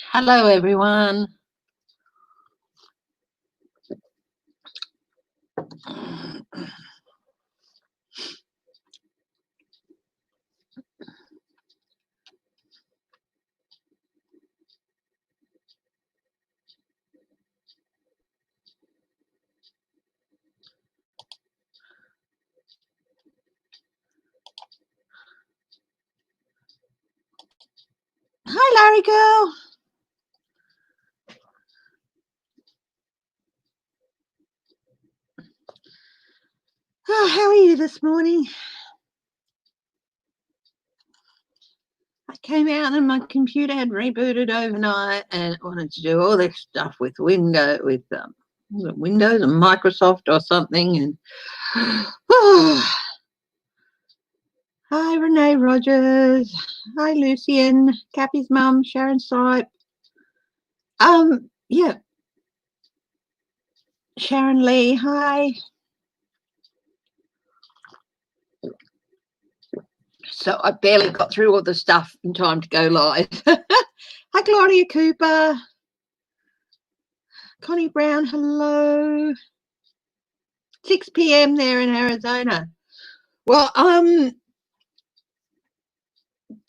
Hello, everyone. Hi, Larry girl. Oh, how are you this morning? I came out and my computer had rebooted overnight and it wanted to do all this stuff with Windows and Microsoft or something. And hi, Renee Rogers. Hi, Lucian. Cappy's mum, Sharon Sipe. Yeah. Sharon Lee. Hi. So I barely got through all the stuff in time to go live. Hi, Claudia Cooper. Connie Brown, hello. 6 p.m. there in Arizona. Well,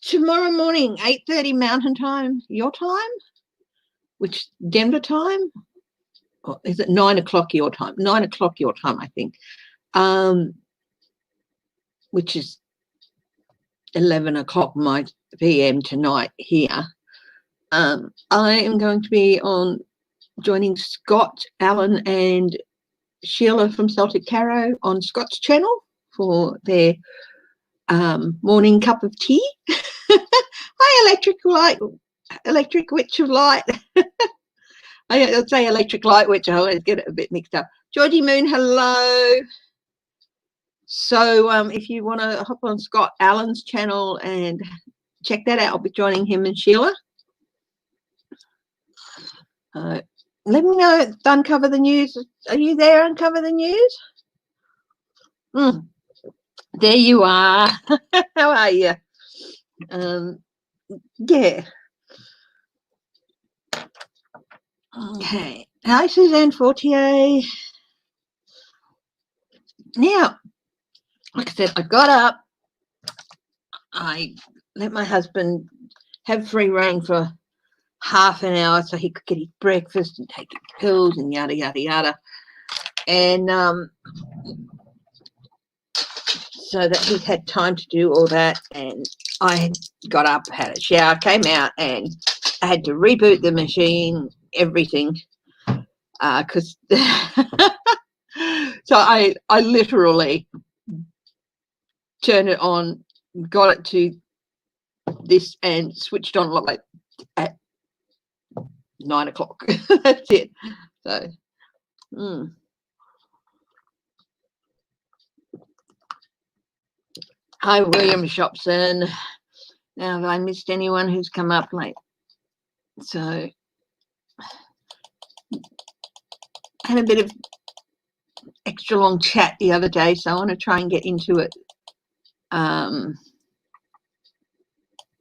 tomorrow morning, 8:30 Mountain Time, your time, which Denver time, or is it 9 o'clock your time? 9 o'clock your time, I think, which is 11 o'clock my p.m. tonight here. I am going to be joining Scott, Alan, and Sheila from Celtic Tarot on Scott's channel for their morning cup of tea. Hi, Electric Witch of Light. I'll say Electric Light Witch. I always get it a bit mixed up. Georgie Moon, hello. So if you want to hop on Scott Allen's channel and check that out, I'll be joining him and Sheila. Let me know. Uncover the News. Are you there? Uncover the News. There you are. How are you? Yeah. Okay. Hi, Suzanne Fortier. Now, like I said, I got up. I let my husband have free rein for half an hour so he could get his breakfast and take his pills and yada, yada, yada. And so that he had time to do all that. And I got up, had a shower, came out, and I had to reboot the machine, everything, because so I literally turned it on, got it to this, and switched on like at 9 o'clock. That's it. So, Hi, William Shopson. Now, have I missed anyone who's come up late? So, I had a bit of extra long chat the other day, so I want to try and get into it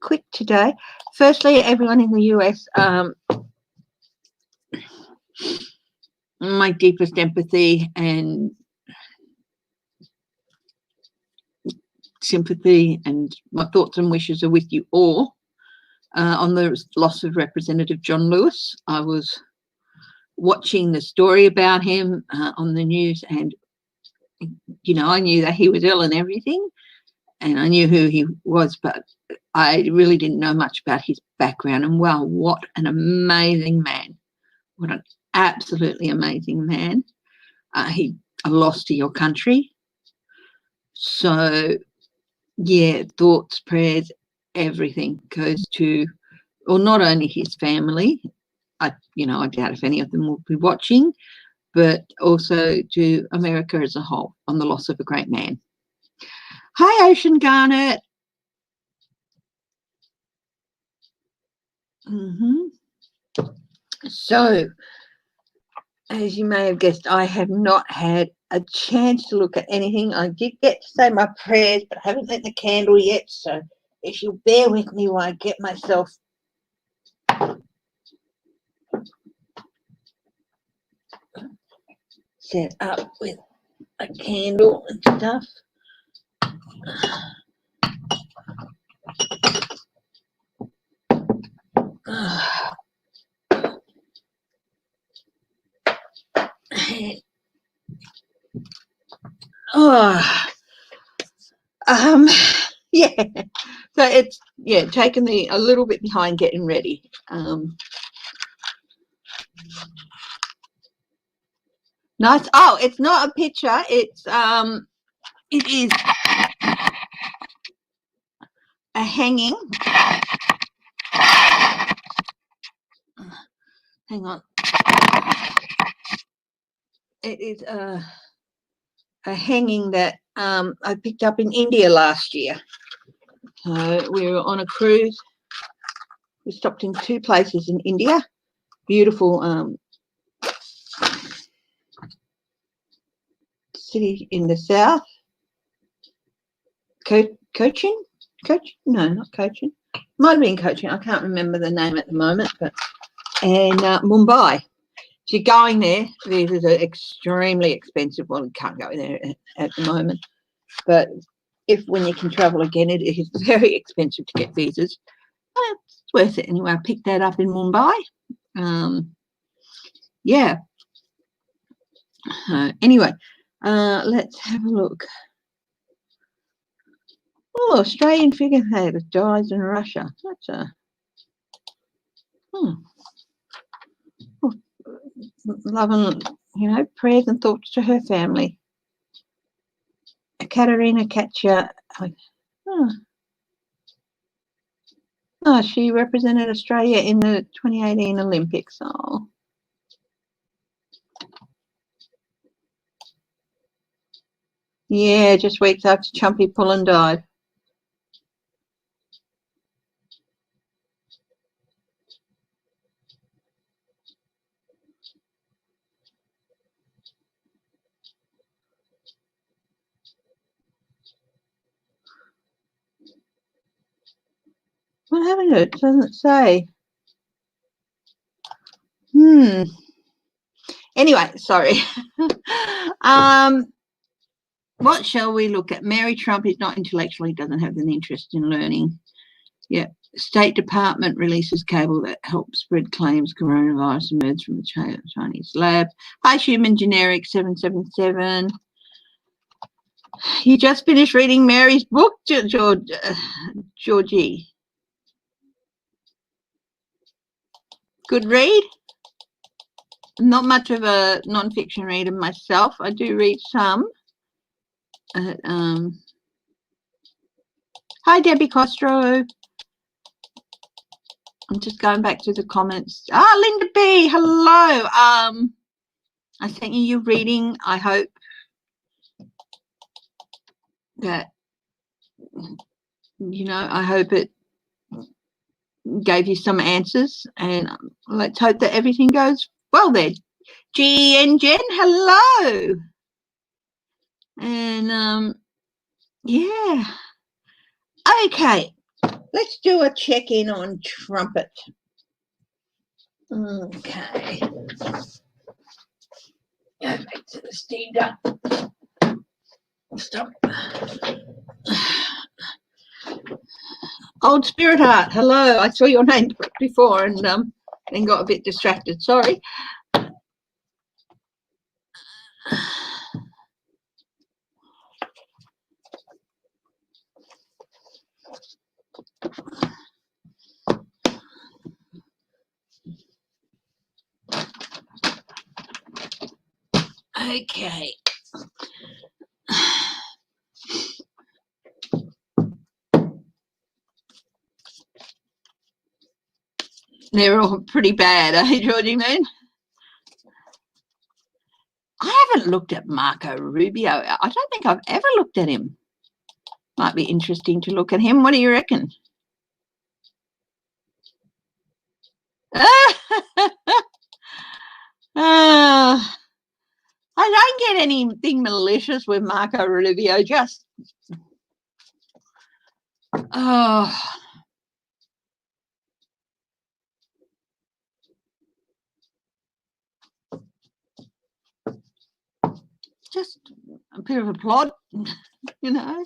quick today. Firstly, everyone in the US, my deepest empathy and sympathy and my thoughts and wishes are with you all on the loss of Representative John Lewis. I was watching the story about him on the news, and I knew that he was ill and everything, and I knew who he was, but I really didn't know much about his background. And wow, what an amazing man. What an absolutely amazing man. He lost to your country. So, yeah, thoughts, prayers, everything goes to, well, not only his family, I doubt if any of them will be watching, but also to America as a whole on the loss of a great man. Hi, Ocean Garnet. So, as you may have guessed, I have not had a chance to look at anything. I did get to say my prayers, but I haven't lit the candle yet. So if you'll bear with me while I get myself set up with a candle and stuff. Yeah, so it's taken me a little bit behind getting ready. Nice. Oh, it's not a picture, it's it is a hanging. Hang on. It is a hanging that I picked up in India last year. So we were on a cruise. We stopped in 2 places in India. Beautiful city in the south. Cochin? No, not Cochin. Might have been Cochin. I can't remember the name at the moment. And Mumbai. If you're going there, visas are extremely expensive. Well, you can't go there at the moment. But when you can travel again, it is very expensive to get visas. It's worth it anyway. I picked that up in Mumbai. Yeah. Anyway, let's have a look. Oh, Australian figure skater dies in Russia. That's a love and prayers and thoughts to her family. Katerina Katya. She represented Australia in the 2018 Olympics. Oh. Yeah, just weeks after Chumpy Pullen died. What happened to it? It doesn't say. Anyway, sorry. What shall we look at? Mary Trump is not intellectual. He doesn't have an interest in learning. Yeah. State Department releases cable that helps spread claims coronavirus emerged from the Chinese lab. Hi, Human Generic 777. You just finished reading Mary's book, Georgie. Good read? I'm not much of a non-fiction reader myself. I do read some. Hi, Debbie Costro. I'm just going back to the comments. Linda B, hello. I sent you your reading. I hope that, I hope it gave you some answers, and let's hope that everything goes well there. G and Jen, hello. And yeah. Okay, let's do a check-in on Trumpet. Okay. Go back to the steamed up. Stop. Old Spirit Heart, hello. I saw your name before and then got a bit distracted. Sorry. Okay. They're all pretty bad, eh, Georgie Moon? I haven't looked at Marco Rubio. I don't think I've ever looked at him. Might be interesting to look at him. What do you reckon? I don't get anything malicious with Marco Rubio, just just a bit of a plod, you know.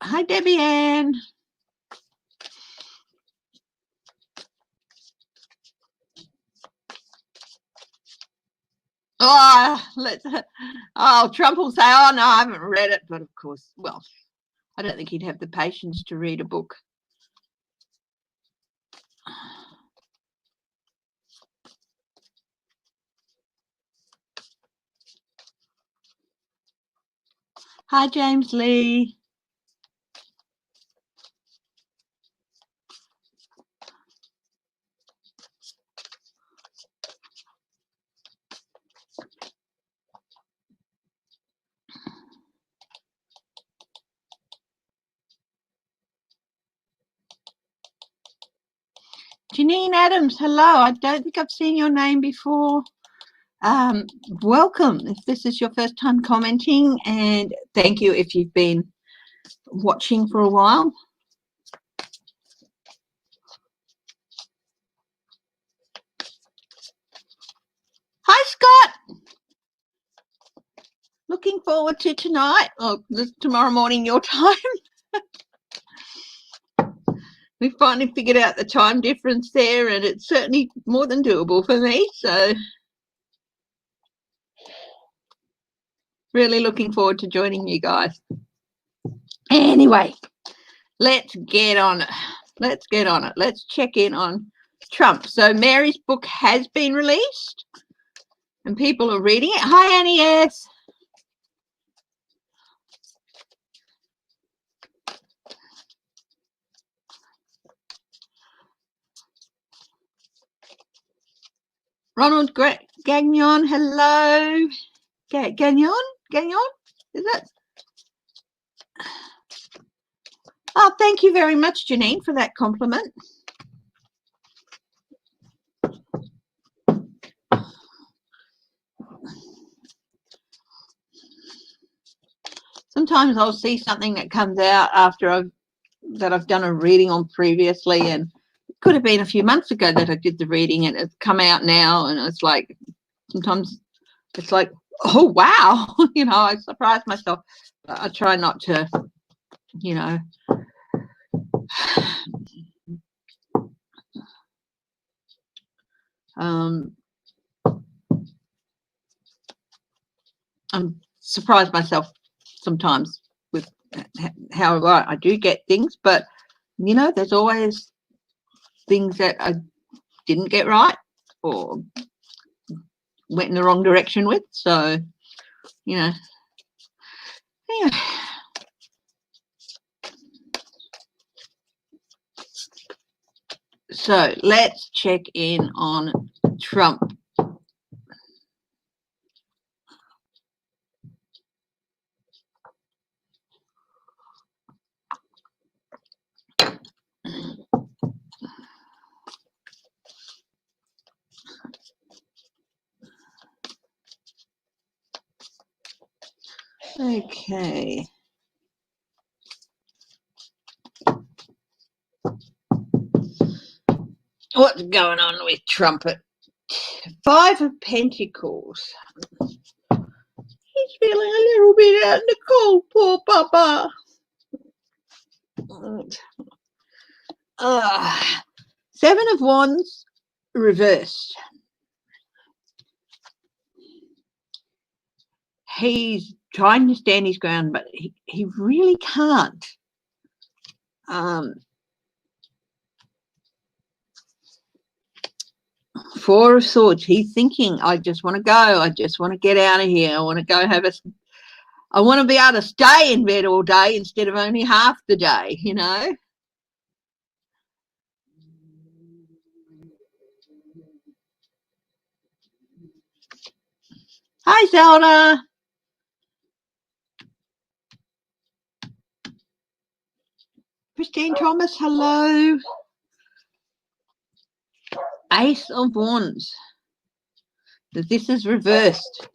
Hi, Debbie Ann. Trump will say, oh, no, I haven't read it. But, of course, well, I don't think he'd have the patience to read a book. Hi, James Lee. Janine Adams, hello. I don't think I've seen your name before. Welcome if this is your first time commenting, and thank you if you've been watching for a while. Hi, Scott. Looking forward to tonight, or tomorrow morning your time. We finally figured out the time difference there, and it's certainly more than doable for me. So really looking forward to joining you guys. Anyway, let's get on it. Let's check in on Trump. So Mary's book has been released and people are reading it. Hi, Annie S. Ronald Gagnon, hello. Gagnon? Is it? Oh, thank you very much, Janine, for that compliment. Sometimes I'll see something that comes out after I've done a reading on previously, and it could have been a few months ago that I did the reading, and it's come out now, and it's like sometimes it's like, oh wow, you know, I surprise myself. But I try not to, you know, I'm surprised myself sometimes with how I do get things, but you know, there's always things that I didn't get right or went in the wrong direction with. So, you know, yeah. So let's check in on Trump. Okay. What's going on with Trumpet? 5 of Pentacles. He's feeling a little bit out in the cold, poor Papa. 7 of Wands reversed. He's trying to stand his ground, but he really can't. 4 of Swords. He's thinking, I just want to go. I just want to get out of here. I want to go I want to be able to stay in bed all day instead of only half the day, you know. Hi, Zelda. Christine Thomas, hello. Ace of Wands. This is reversed.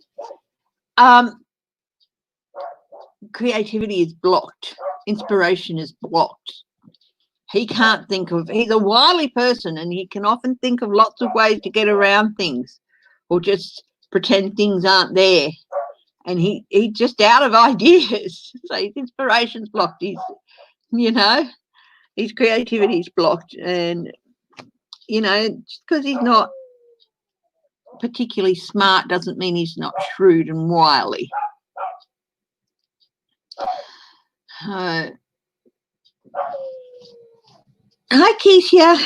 Creativity is blocked. Inspiration is blocked. He can't think of, he's a wily person and he can often think of lots of ways to get around things or just pretend things aren't there. and he just out of ideas. So his inspiration's blocked. His creativity's blocked, and just because he's not particularly smart doesn't mean he's not shrewd and wily. Hi, Keisha.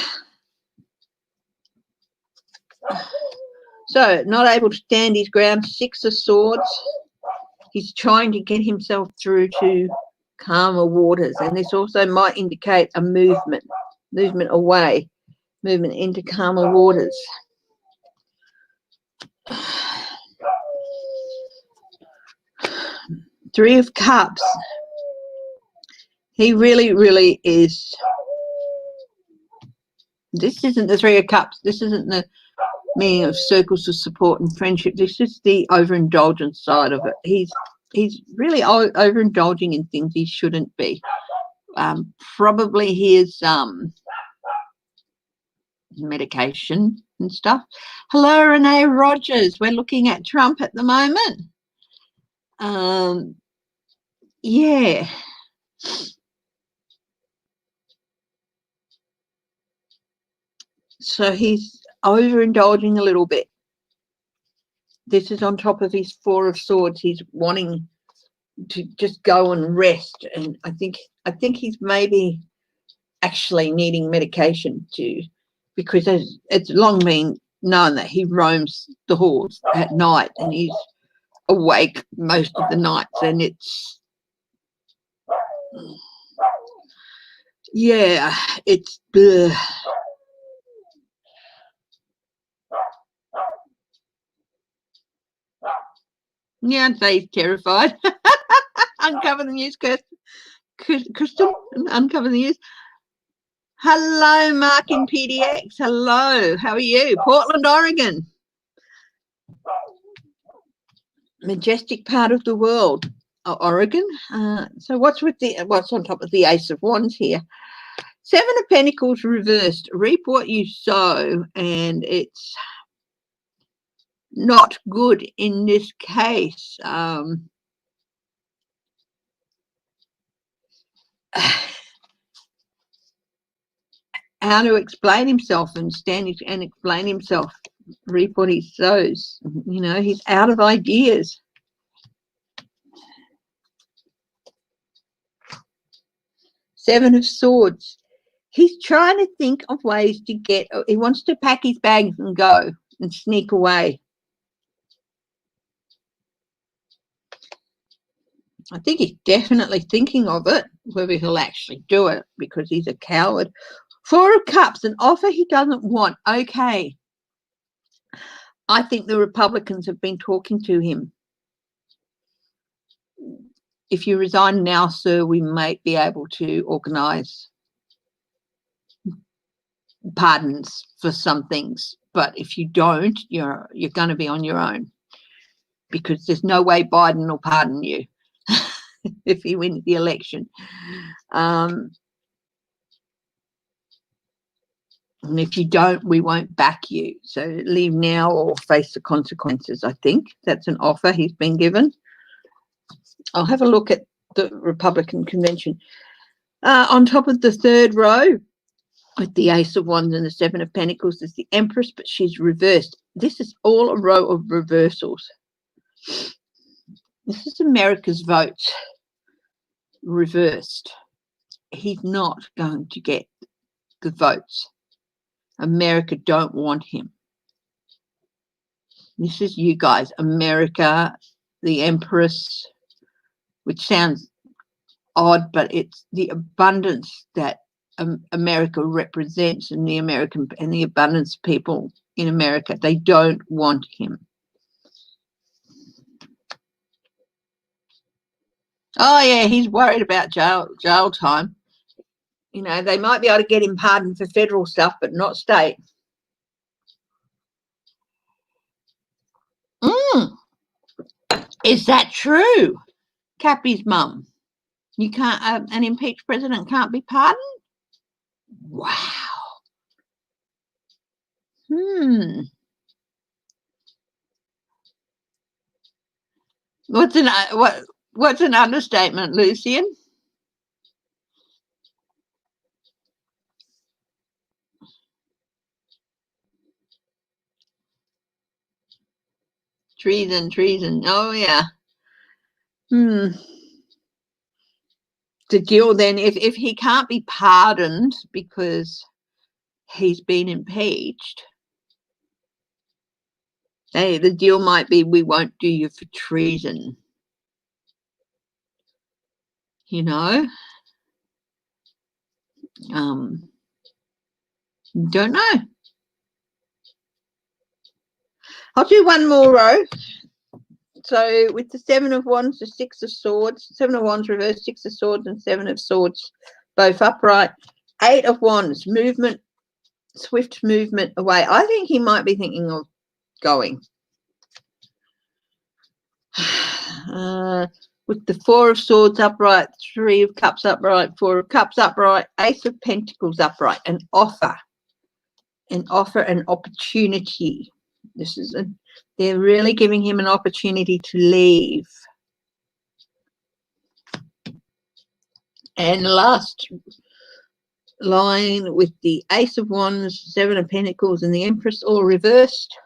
So, not able to stand his ground, 6 of Swords. He's trying to get himself through to calmer waters, and this also might indicate a movement away, movement into calmer waters. 3 of Cups. He really, really is. This isn't the 3 of Cups. This isn't the meaning of circles of support and friendship. This is the overindulgence side of it. He's really overindulging in things he shouldn't be. Probably his medication and stuff. Hello, Renee Rogers. We're looking at Trump at the moment. Yeah. So he's overindulging a little bit. This is on top of his 4 of Swords. He's wanting to just go and rest, and I think he's maybe actually needing medication too, because it's long been known that he roams the halls at night and he's awake most of the nights, and it's bleh. Yeah, I'd say he's terrified. Uncover the news, Crystal. Uncover the news. Hello, Mark in PDX. Hello, how are you? Portland, Oregon. Majestic part of the world, Oregon. So what's on top of the Ace of Wands here? 7 of Pentacles reversed. Reap what you sow, and it's not good in this case. How to explain himself and explain himself. Reap what he sows. He's out of ideas. Seven of Swords. He's trying to think of ways to he wants to pack his bags and go and sneak away. I think he's definitely thinking of it, whether he'll actually do it, because he's a coward. 4 of Cups, an offer he doesn't want. Okay. I think the Republicans have been talking to him. If you resign now, sir, we might be able to organise pardons for some things. But if you don't, you're going to be on your own, because there's no way Biden will pardon you if he wins the election. And if you don't, we won't back you. So leave now or face the consequences, I think. That's an offer he's been given. I'll have a look at the Republican convention. On top of the 3rd row, with the Ace of Wands and the 7 of Pentacles, is the Empress, but she's reversed. This is all a row of reversals. This is America's votes reversed. He's not going to get the votes. America don't want him. This is you guys. America, the Empress, which sounds odd, but it's the abundance that America represents, and the abundance of people in America. They don't want him. Oh yeah, he's worried about jail time. They might be able to get him pardoned for federal stuff, but not state. Is that true? Cappy's mum. You can't. An impeached president can't be pardoned. Wow. What's an understatement, Lucian? Treason. Oh yeah. The deal then, if he can't be pardoned because he's been impeached, hey, the deal might be we won't do you for treason. You know, don't know. I'll do one more row. So with the 7 of Wands, the 6 of Swords, 7 of Wands reversed, 6 of Swords, and 7 of Swords, both upright. 8 of Wands, movement, swift movement away. I think he might be thinking of going. With the 4 of Swords upright, 3 of Cups upright, 4 of Cups upright, Ace of Pentacles upright, an offer, an opportunity. They're really giving him an opportunity to leave. And the last line with the Ace of Wands, 7 of Pentacles, and the Empress all reversed.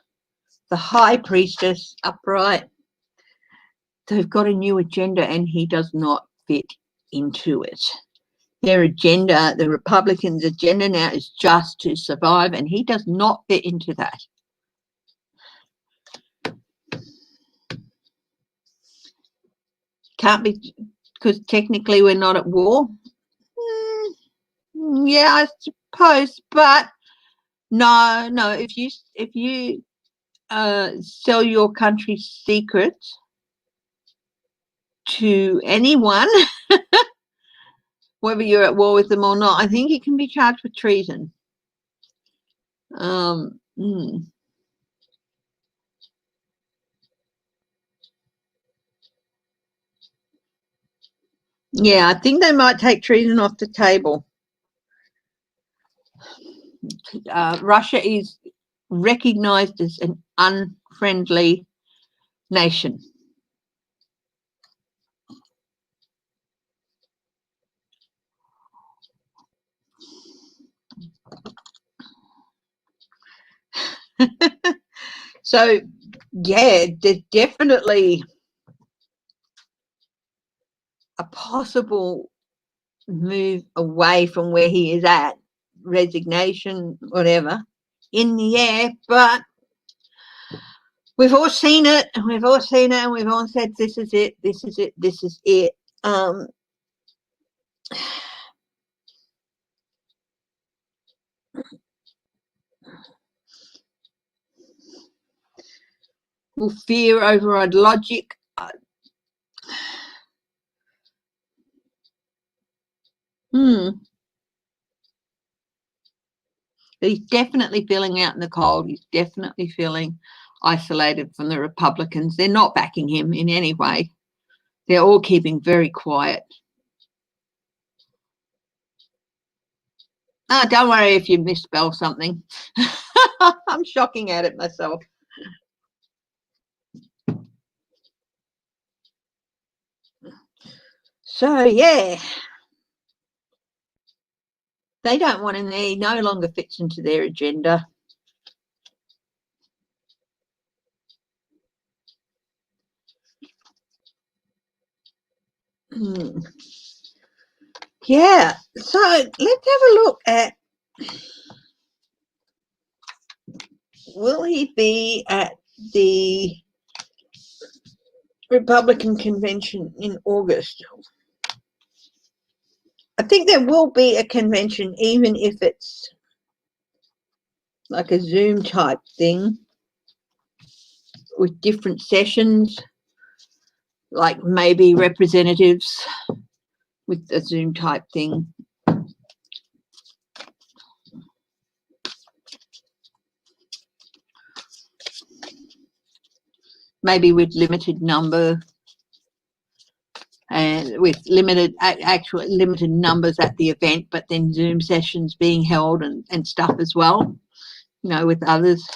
The High Priestess upright. They've got a new agenda and he does not fit into it. Their agenda, the Republicans' agenda now is just to survive, and he does not fit into that. Can't be, because technically we're not at war. Yeah, I suppose, but no, if you sell your country's secrets to anyone, whether you're at war with them or not, I think you can be charged with treason. Yeah, I think they might take treason off the table. Russia is recognized as an unfriendly nation. So, yeah, there's definitely a possible move away from where he is at, resignation, whatever, in the air, but we've all seen it, and we've all said, this is it. Will fear override logic? He's definitely feeling out in the cold. He's definitely feeling isolated from the Republicans. They're not backing him in any way. They're all keeping very quiet. Oh, don't worry if you misspell something. I'm shocking at it myself. So, yeah. They don't want him there. He no longer fits into their agenda. Yeah. So, let's have a look at, will he be at the Republican convention in August? I think there will be a convention, even if it's like a Zoom type thing with different sessions, like maybe representatives with a Zoom type thing. Maybe with limited number and with limited numbers at the event, but then Zoom sessions being held and stuff as well, you know, with others.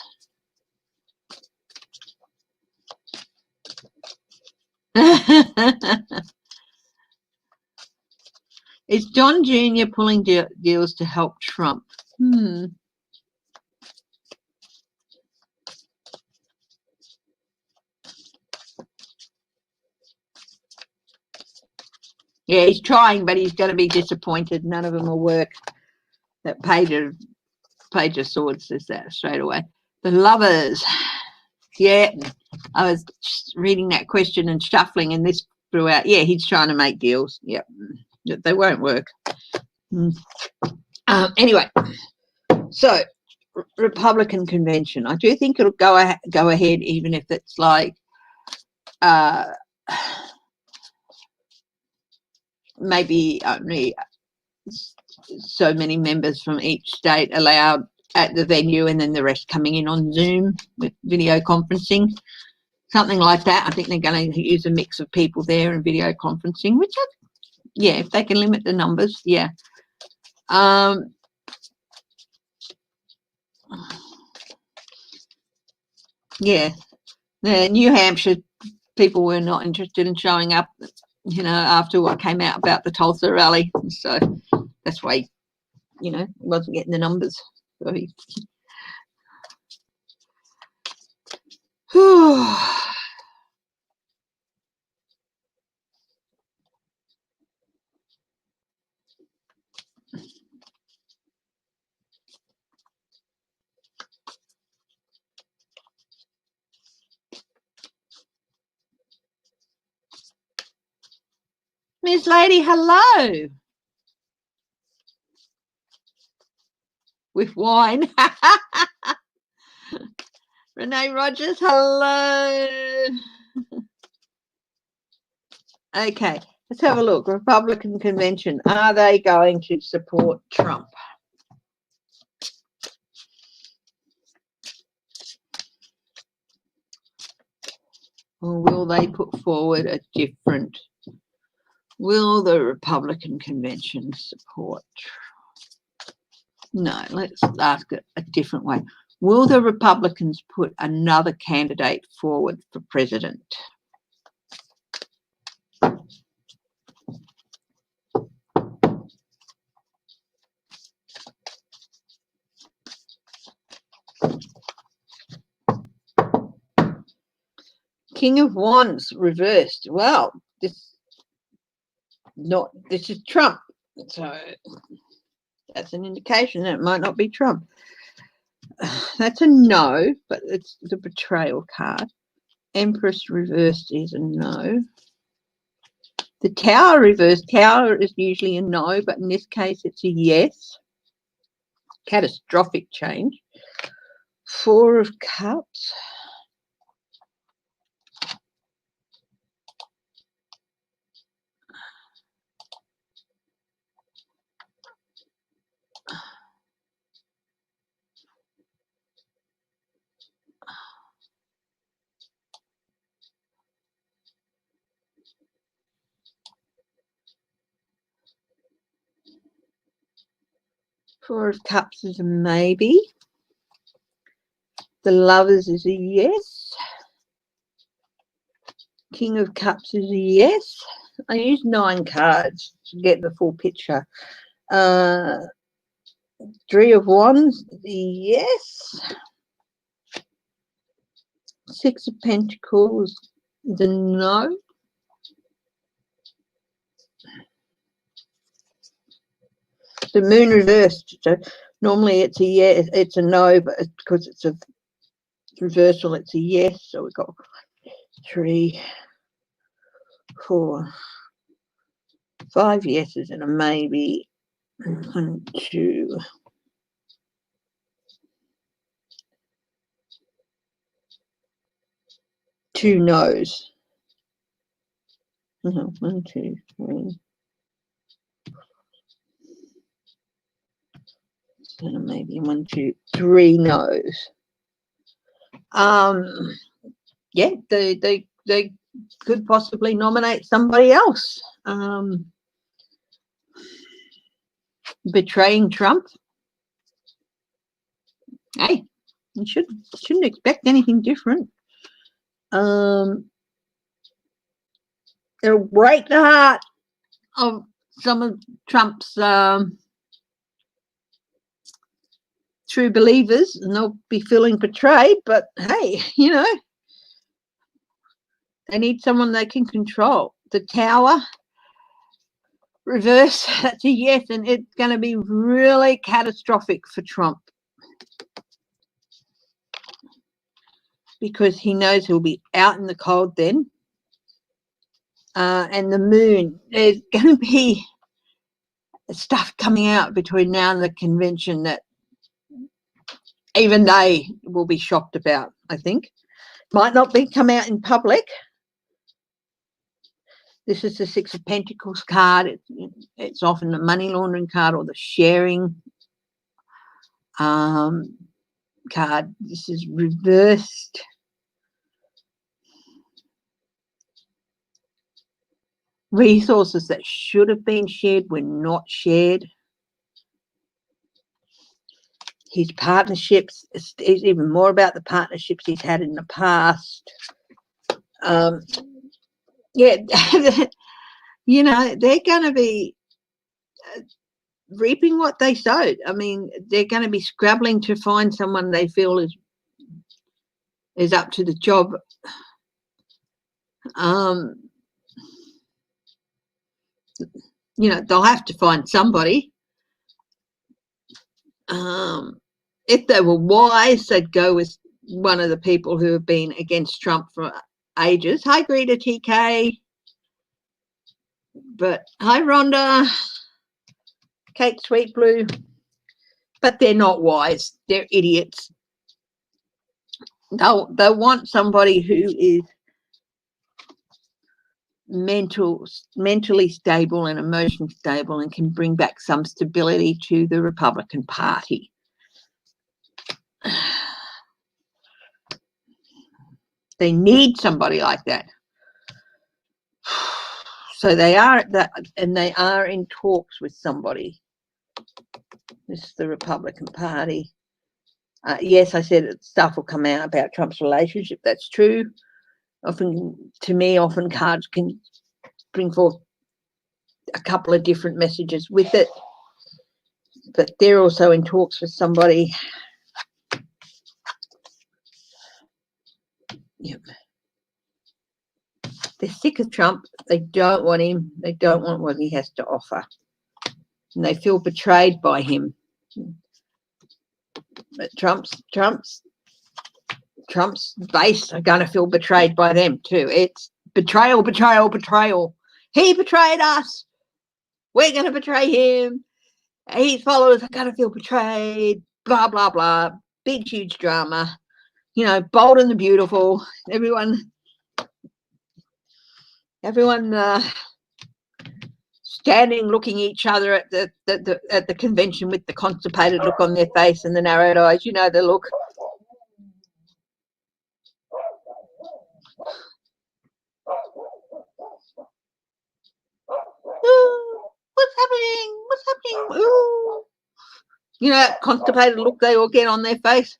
Is John Jr. pulling deals to help Trump? Yeah, he's trying, but he's going to be disappointed. None of them will work. That Page of Swords says that straight away. The Lovers. Yeah, I was just reading that question and shuffling, and this throughout. Yeah, he's trying to make deals. Yep, they won't work. Anyway, so Republican convention. I do think it'll go ahead, even if it's like maybe only so many members from each state allowed at the venue, and then the rest coming in on Zoom with video conferencing, something like that. I think they're going to use a mix of people there and video conferencing, which yeah, if they can limit the numbers, yeah. Yeah, New Hampshire people were not interested in showing up, after what came out about the Tulsa rally. So that's why, he wasn't getting the numbers. So Miss Lady, hello. With wine. Renee Rogers, hello. Okay, let's have a look. Republican convention. Are they going to support Trump? Or will they put forward a different? Will the Republican convention support Trump? No, let's ask it a different way. Will the Republicans put another candidate forward for president? King of Wands reversed. Well, this is Trump. So that's an indication that it might not be Trump. That's a no, but it's the betrayal card. Empress reversed is a no. The Tower reversed. Tower is usually a no, but in this case it's a yes. Catastrophic change. Four of Cups. Four of Cups is a maybe. The Lovers is a yes. King of Cups is a yes. I use 9 cards to get the full picture. Three of Wands, yes. Six of Pentacles is a no. The Moon reversed. So normally it's a yes, it's a no, but because it's a reversal, it's a yes. So we've got 3, 4, 5 yeses and a maybe. 1, 2. Two no's. 1, 2, 3. And maybe 1, 2, 3 no's. Yeah, they could possibly nominate somebody else. Betraying Trump. Hey, you shouldn't expect anything different. It'll break the heart of some of Trump's true believers, and they'll be feeling betrayed. But hey, you know, they need someone they can control. The tower reverse, that's a yes, and it's going to be really catastrophic for Trump because he knows he'll be out in the cold then. And the moon, there's going to be stuff coming out between now and the convention that even they will be shocked about, I think. Might not be come out in public. This is the Six of Pentacles card. It's often the money laundering card or the sharing card. This is reversed. Resources that should have been shared were not shared. His partnerships, is even more about the partnerships he's had in the past. Yeah, you know, they're going to be reaping what they sowed. I mean, they're going to be scrabbling to find someone they feel is up to the job. You know, they'll have to find somebody. If they were wise, they'd go with one of the people who have been against Trump for ages. Hi, Greta TK. But hi, Rhonda. Kate Sweet Blue. But they're not wise. They're idiots. They'll want somebody who is mentally stable and emotionally stable and can bring back some stability to the Republican Party. They need somebody like that. So they are at that, and they are in talks with somebody. This is the Republican Party. Yes, I said stuff will come out about Trump's relationship. That's true. Often, to me, often cards can bring forth a couple of different messages with it. But they're also in talks with somebody. Yep. They're sick of Trump. They don't want him. They don't want what he has to offer. And they feel betrayed by him. But Trump's base are going to feel betrayed by them too. It's betrayal, betrayal, betrayal. He betrayed us. We're going to betray him. His followers are going to feel betrayed. Blah, blah, blah. Big, huge drama. You know, Bold and the Beautiful. Everyone standing, looking each other at the convention with the constipated look on their face and the narrowed eyes. You know the look. Ooh, what's happening? What's happening? Ooh. You know that constipated look they all get on their face.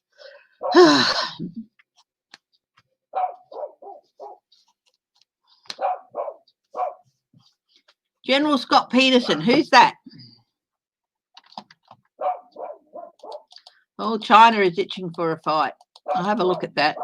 General Scott Peterson, who's that? Oh, China is itching for a fight. I'll have a look at that.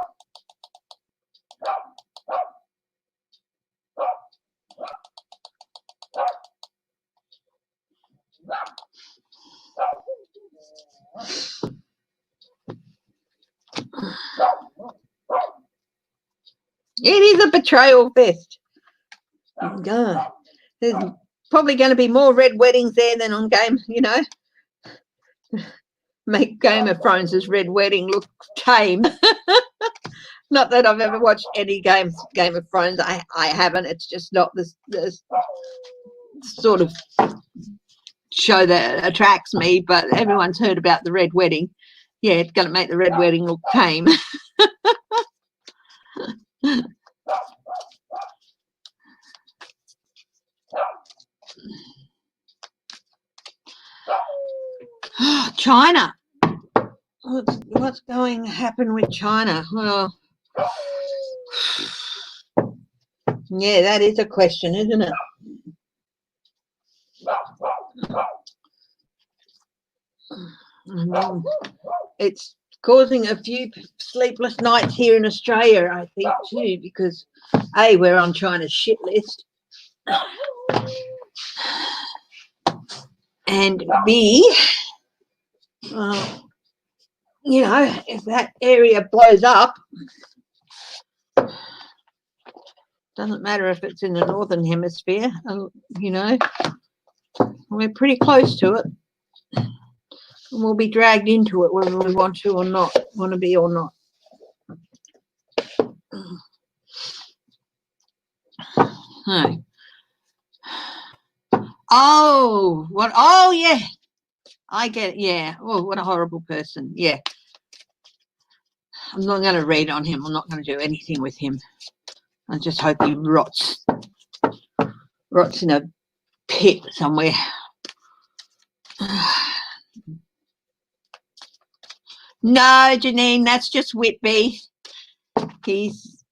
It is a betrayal fest. God. There's probably going to be more red weddings there than on Game, you know. Make Game of Thrones' red wedding look tame. Not that I've ever watched any Game of Thrones. I haven't. It's just not this sort of show that attracts me, but everyone's heard about the red wedding. Yeah, it's going to make the red wedding look tame. China. What's going to happen with China? Well, Yeah, that is a question, isn't it? It's causing a few sleepless nights here in Australia, I think, too, because A, we're on China's shit list, and B, you know, if that area blows up, doesn't matter if it's in the northern hemisphere, you know, we're pretty close to it. And we'll be dragged into it whether we want to or not, want to be or not. No. Oh, what? Oh, yeah. I get it. Yeah. Oh, what a horrible person. Yeah. I'm not going to read on him. I'm not going to do anything with him. I just hope he rots in a pit somewhere. No, Janine, that's just Whitby. He's,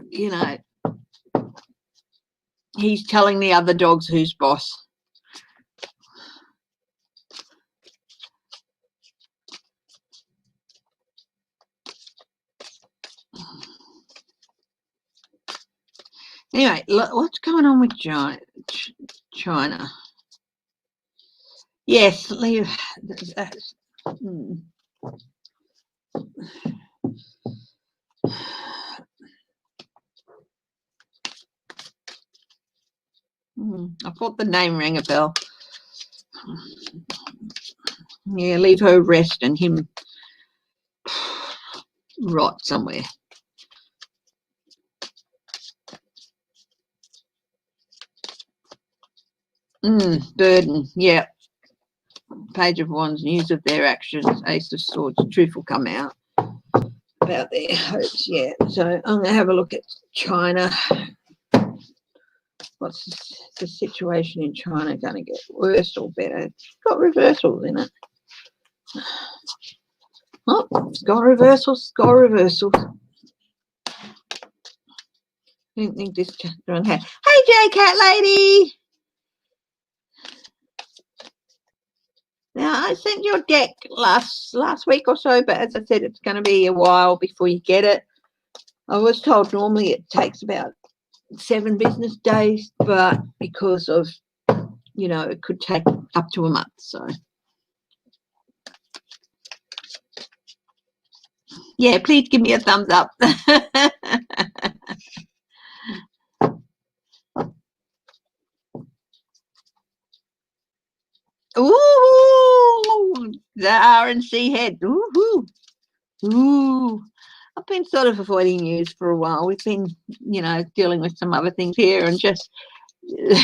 you know, he's telling the other dogs who's boss. Anyway, look, what's going on with China? Yes, leave. I thought the name rang a bell. Yeah, leave her rest and him rot somewhere. Burden, yeah. Page of Wands, news of their actions. Ace of Swords, truth will come out about their hopes, yeah. So I'm going to have a look at China. What's the situation in China going to get worse or better? It's got reversals in it. Oh, it's got reversals, I didn't think this chapter on had. Hey, J-Cat lady! Now, I sent your deck last week or so, but as I said, it's going to be a while before you get it. I was told normally it takes about 7 business days, but because of, you know, it could take up to a month. So, yeah, please give me a thumbs up. Ooh, the RNC head. Ooh, ooh. I've been sort of avoiding news for a while. We've been, you know, dealing with some other things here and just so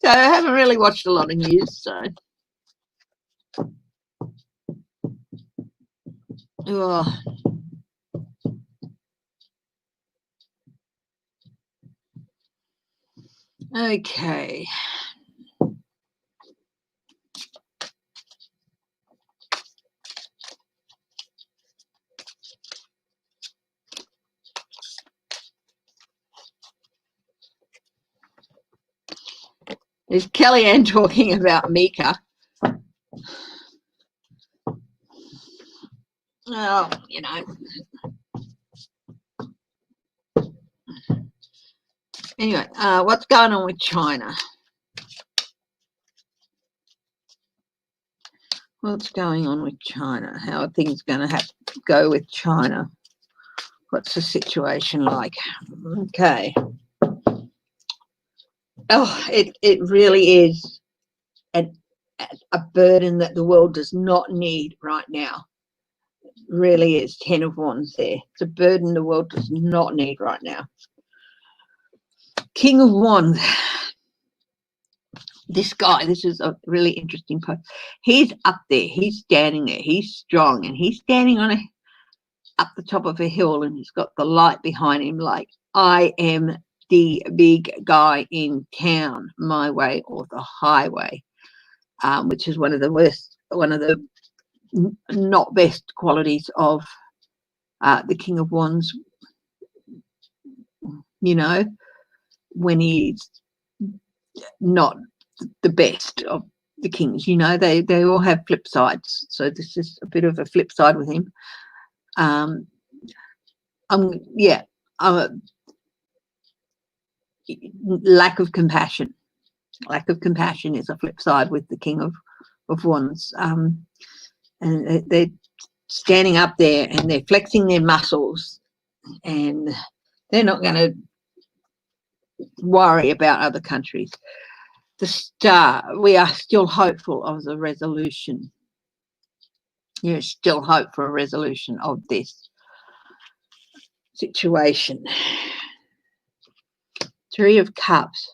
I haven't really watched a lot of news. So, oh. Okay. Is Kellyanne talking about Mika? Oh, you know. Anyway, what's going on with China? What's going on with China? How are things going to have to go with China? What's the situation like? Okay. Oh, it really is a burden that the world does not need right now. It really is 10 of Wands there. It's a burden the world does not need right now. King of Wands. This guy, this is a really interesting post. He's up there. He's standing there. He's strong, and he's standing on up the top of a hill, and he's got the light behind him, like, I am the big guy in town, my way or the highway, which is one of the not best qualities of the King of Wands. you know, when he's not the best of the kings. You know, they all have flip sides. So this is a bit of a flip side with him. Yeah, lack of compassion. Lack of compassion is a flip side with the King of Wands. And they're standing up there and they're flexing their muscles, and they're not going to worry about other countries. The Star, we are still hopeful of the resolution. There's still hope for a resolution of this situation. Three of Cups.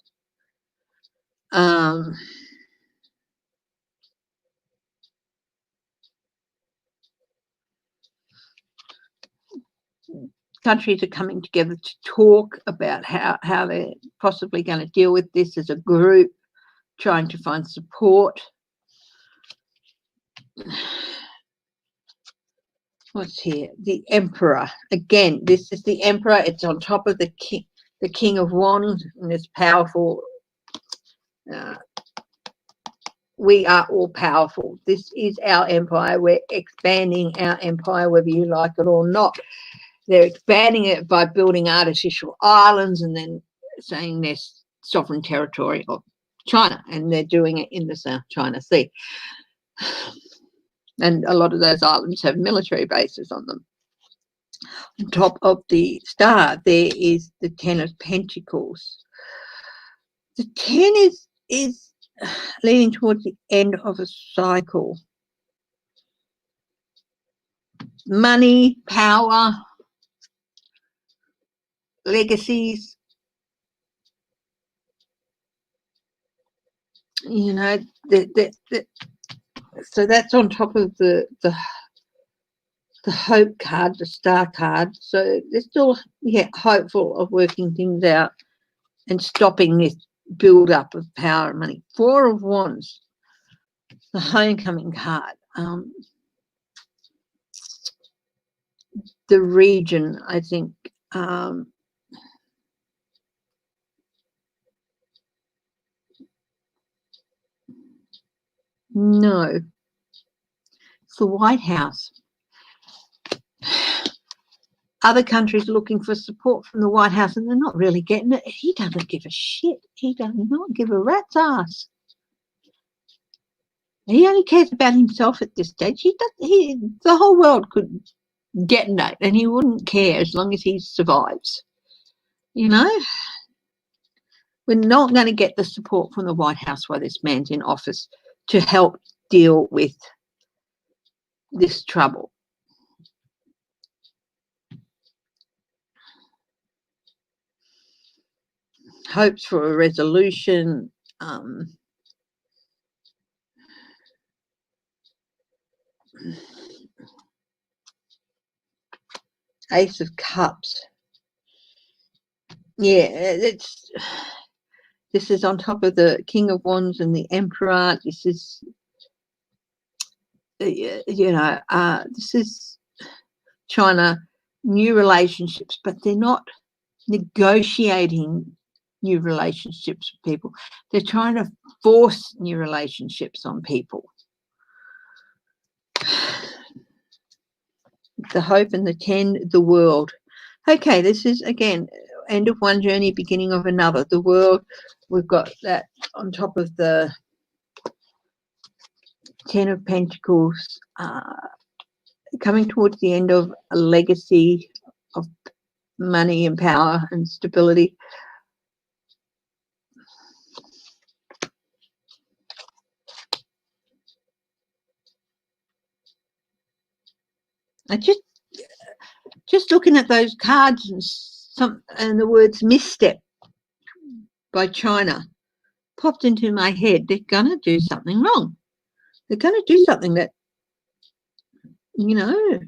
Countries are coming together to talk about how they're possibly going to deal with this as a group, trying to find support. What's here? The Emperor. Again, this is the Emperor. It's on top of the King of Wands, and it's powerful. We are all powerful. This is our empire. We're expanding our empire, whether you like it or not. They're expanding it by building artificial islands and then saying they're sovereign territory of China, and they're doing it in the South China Sea. And a lot of those islands have military bases on them. On top of the Star, there is the Ten of Pentacles. The 10 is leading towards the end of a cycle. Money, power, legacies, you know, so that's on top of the Hope card, the Star card. So they're still, yeah, hopeful of working things out and stopping this build up of power and money. Four of Wands, the Homecoming card. The region, I think, no, it's the White House. Other countries looking for support from the White House, and they're not really getting it. He doesn't give a shit. He does not give a rat's ass. He only cares about himself at this stage. The whole world could detonate and he wouldn't care as long as he survives. You know? We're not going to get the support from the White House while this man's in office to help deal with this trouble. Hopes for a resolution. Ace of Cups. Yeah, this is on top of the King of Wands and the Emperor. This is, you know, this is China, new relationships, but they're not negotiating new relationships with people. They're trying to force new relationships on people. The Hope and the 10, the World. Okay, this is, again, end of one journey, beginning of another. The World, we've got that on top of the 10 of Pentacles, coming towards the end of a legacy of money and power and stability. I just looking at those cards and the words misstep by China popped into my head. They're gonna do something wrong. They're gonna do something that, you know,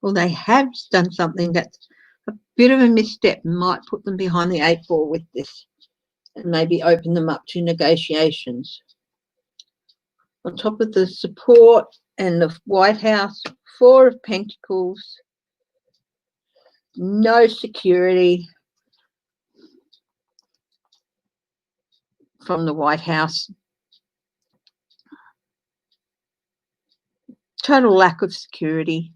well, they have done something that's a bit of a misstep and might put them behind the 8 ball with this and maybe open them up to negotiations. On top of the support and the White House, 4 of Pentacles, no security, from the White House. Total lack of security.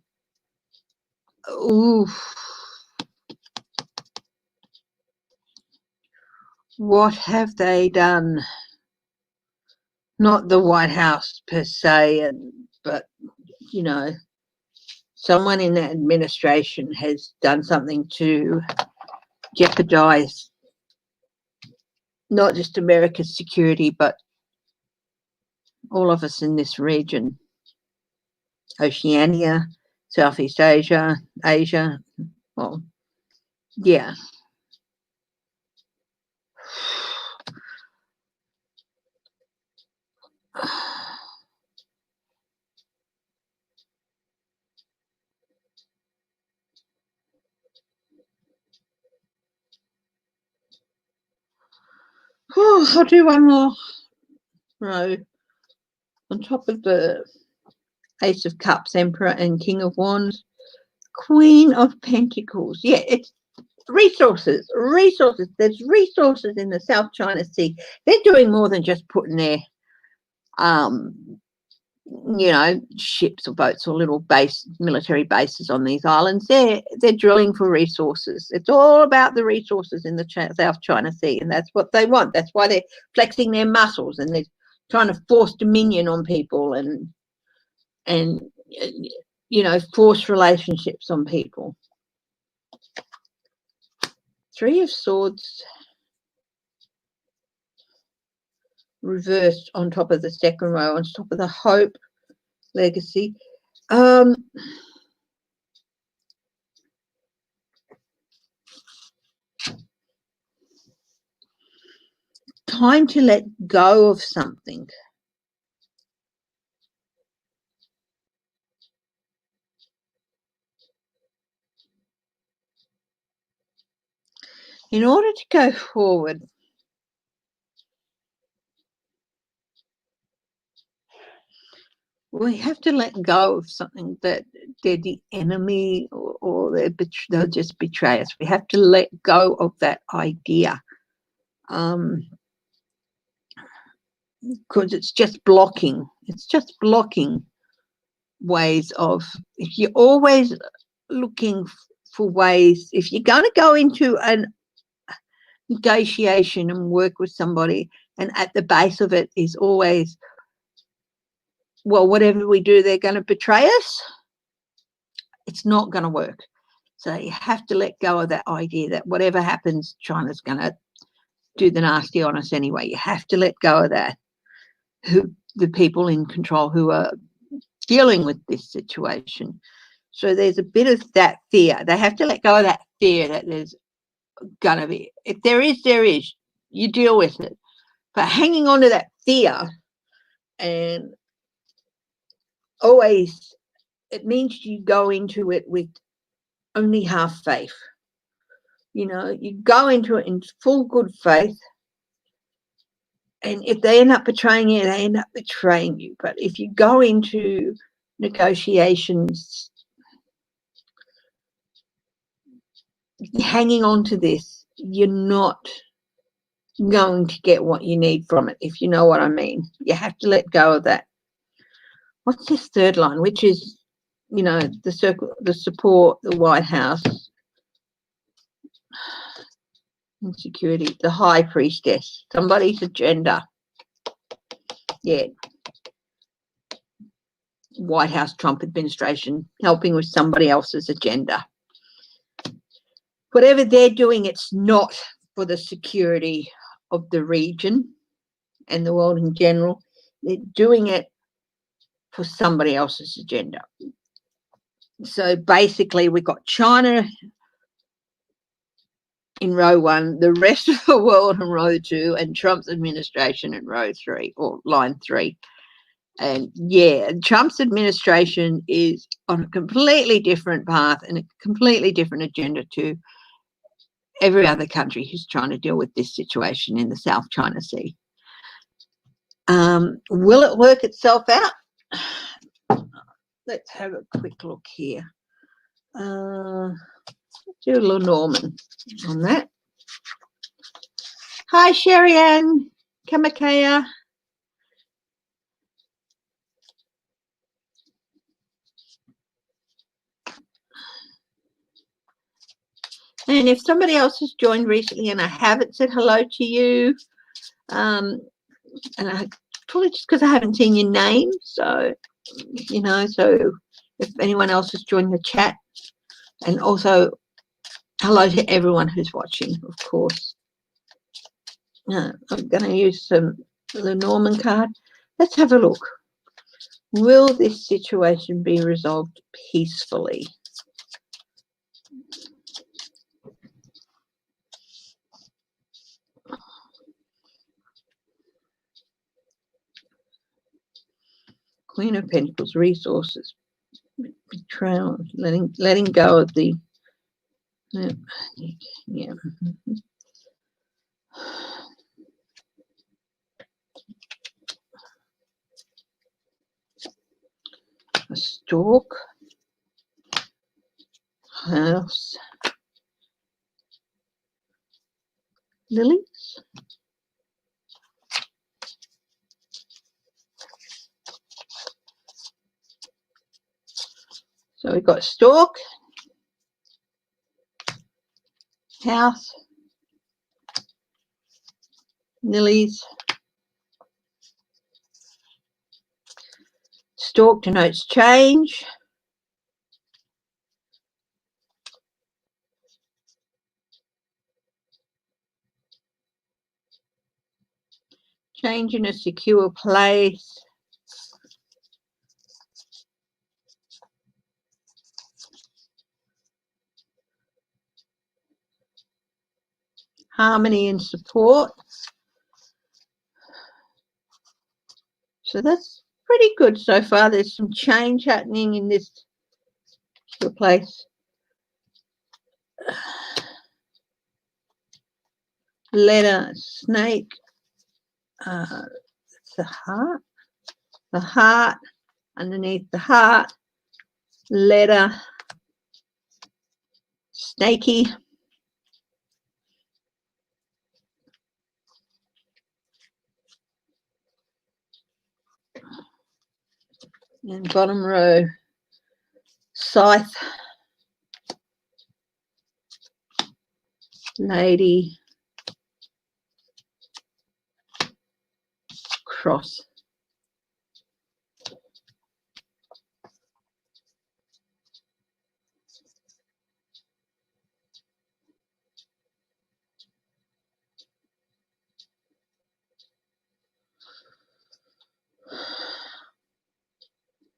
Ooh. What have they done? Not the White House per se, but, you know, someone in that administration has done something to jeopardize not just America's security, but all of us in this region. Oceania, Southeast Asia, well, yeah. Oh, I'll do one more row on top of the Ace of Cups, Emperor and King of Wands, Queen of Pentacles. Yeah, it's resources. There's resources in the South China Sea. They're doing more than just putting their you know, ships or boats or little military bases on these islands. They're drilling for resources. It's all about the resources in the South China Sea, and that's what they want. That's why they're flexing their muscles, and they're trying to force dominion on people and you know, force relationships on people. Three of Swords reversed on top of the second row, on top of the Hope Legacy. Time to let go of something. In order to go forward, we have to let go of something that they're the enemy or they'll just betray us. We have to let go of that idea, because it's just blocking. It's just blocking ways of, if you're always looking for ways, if you're going to go into a negotiation and work with somebody, and at the base of it is always, well, whatever we do, they're going to betray us, it's not going to work. So you have to let go of that idea that whatever happens, China's going to do the nasty on us anyway. You have to let go of that. The people in control who are dealing with this situation. So there's a bit of that fear. They have to let go of that fear that there's going to be. If there is, there is. You deal with it. But hanging on to that fear, and always, it means you go into it with only half faith. You know, you go into it in full good faith, and if they end up betraying you, they end up betraying you. But if you go into negotiations hanging on to this, you're not going to get what you need from it, if you know what I mean. You have to let go of that. What's this third line, which is, you know, the circle, the support, the White House, insecurity, the High Priestess, somebody's agenda. Yeah. White House, Trump administration, helping with somebody else's agenda. Whatever they're doing, it's not for the security of the region and the world in general. They're doing it for somebody else's agenda. So basically, we've got China in row one, the rest of the world in row two, and Trump's administration in row three, or line three. And yeah, Trump's administration is on a completely different path and a completely different agenda to every other country who's trying to deal with this situation in the South China Sea. Will it work itself out? Let's have a quick look here. Do Lenormand on that. Hi, Sherry Ann. Kamakaya. And if somebody else has joined recently and I haven't said hello to you, and I probably just because I haven't seen your name, so you know, so if anyone else has joined the chat, and also hello to everyone who's watching, of course. I'm going to use the Norman card. Let's have a look. Will this situation be resolved peacefully? Queen of Pentacles, resources, betrayal, letting go of the, yeah. A stork, house, lilies. So we've got stork, house, lilies. Stork denotes change. Change in a secure place. Harmony and support. So that's pretty good so far. There's some change happening in this place. Letter, snake, it's the heart, underneath the heart, letter, snaky, and bottom row, scythe, lady, cross.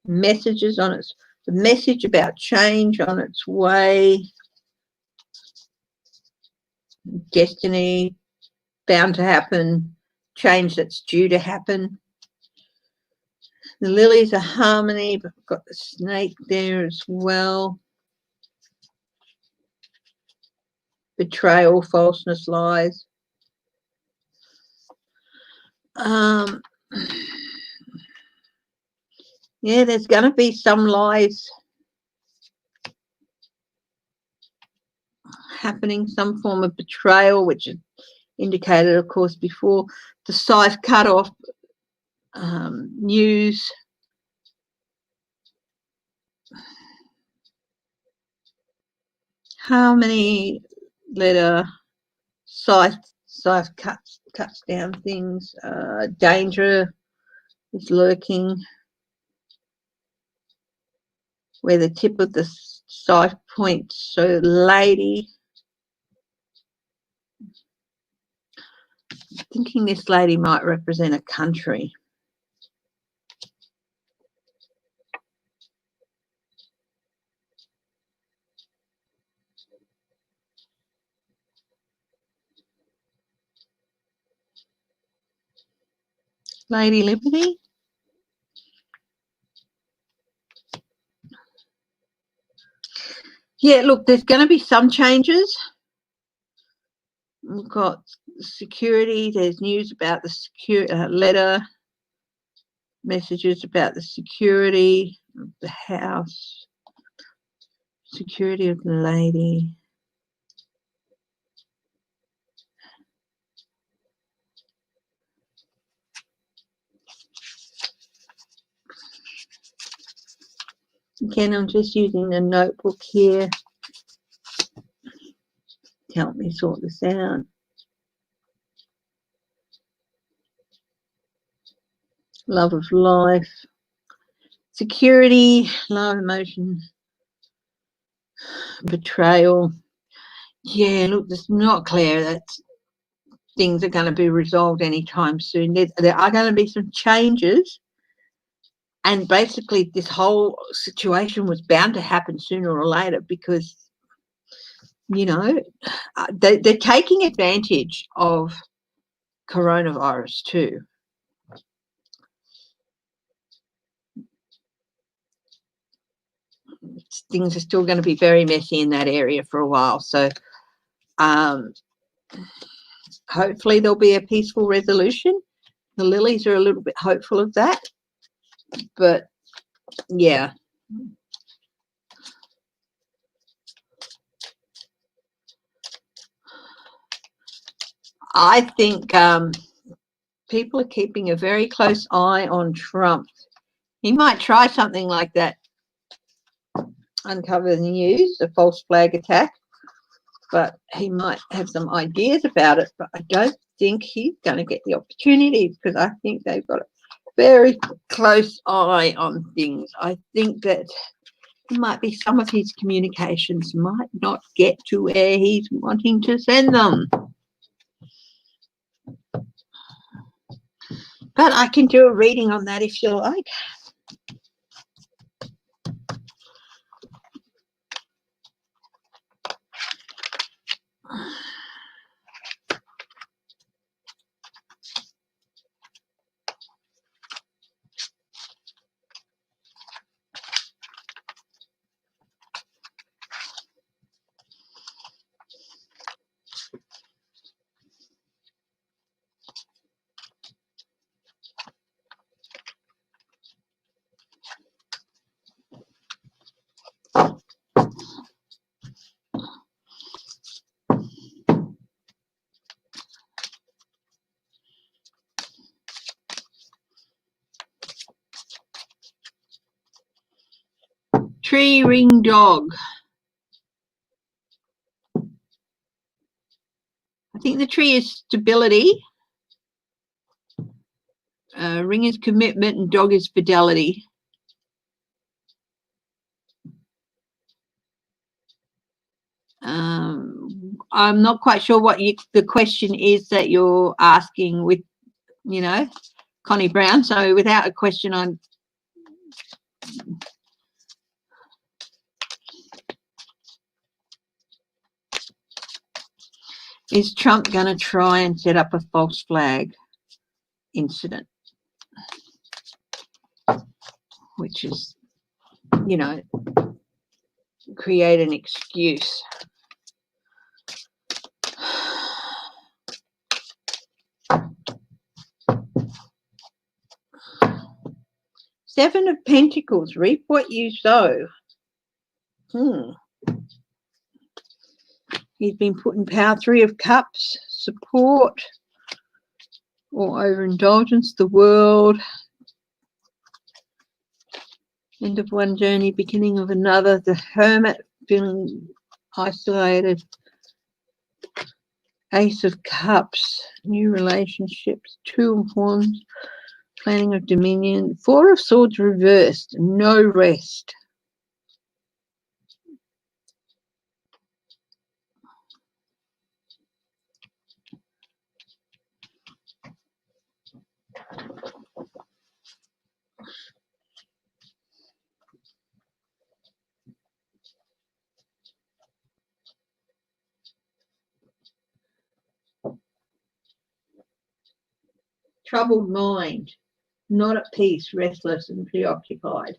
Messages on its, the message about change on its way, destiny, bound to happen, change that's due to happen. The lilies are harmony, but we've got the snake there as well. Betrayal, falseness, lies. Yeah, there's going to be some lies happening, some form of betrayal, which is indicated, of course, before. The scythe cut off, news. Harmony, letter, scythe cuts down things. Danger is lurking where the tip of the scythe points. So lady, thinking this lady might represent a country. Lady Liberty. Yeah, look, there's going to be some changes. We've got security. There's news about the letter, messages about the security of the house, security of the lady. Again, I'm just using a notebook here to help me sort this out. Love of life, security, love, emotion, betrayal. Yeah, look, it's not clear that things are going to be resolved anytime soon. There are going to be some changes, and basically this whole situation was bound to happen sooner or later because, you know, they're taking advantage of coronavirus too. Things are still going to be very messy in that area for a while. So hopefully there'll be a peaceful resolution. The lilies are a little bit hopeful of that. But, yeah. I think people are keeping a very close eye on Trump. He might try something like that, uncover the news, a false flag attack, but he might have some ideas about it. But I don't think he's going to get the opportunity because I think they've got a very close eye on things. I think that might be some of his communications might not get to where he's wanting to send them. But I can do a reading on that if you like. Tree ring dog. I think the tree is stability. Ring is commitment and dog is fidelity. I'm not quite sure what the question is that you're asking with, you know, Connie Brown. So without a question, I'm... Is Trump going to try and set up a false flag incident? Which is, you know, create an excuse. Seven of Pentacles, reap what you sow. He's been put in power. Three of Cups, support or overindulgence, the world. End of one journey, beginning of another. The Hermit, feeling isolated. Ace of Cups, new relationships. Two of Wands, planning of dominion. Four of Swords reversed, no rest. Troubled mind, not at peace, restless and preoccupied,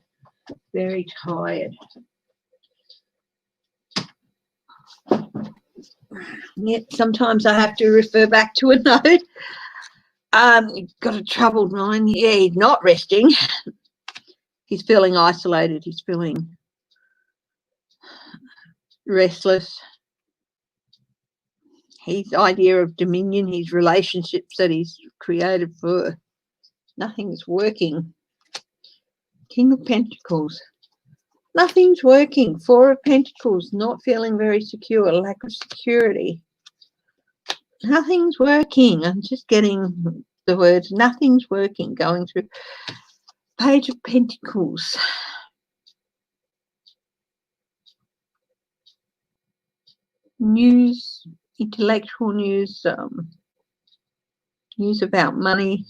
very tired. Yet sometimes I have to refer back to a note. Got a troubled mind. Yeah, he's not resting. He's feeling isolated. He's feeling restless. His idea of dominion, his relationships that he's created for, nothing's working. King of Pentacles. Nothing's working. Four of Pentacles, not feeling very secure, lack of security. Nothing's working. I'm just getting the words, nothing's working, going through. Page of Pentacles. News, intellectual news, news about money.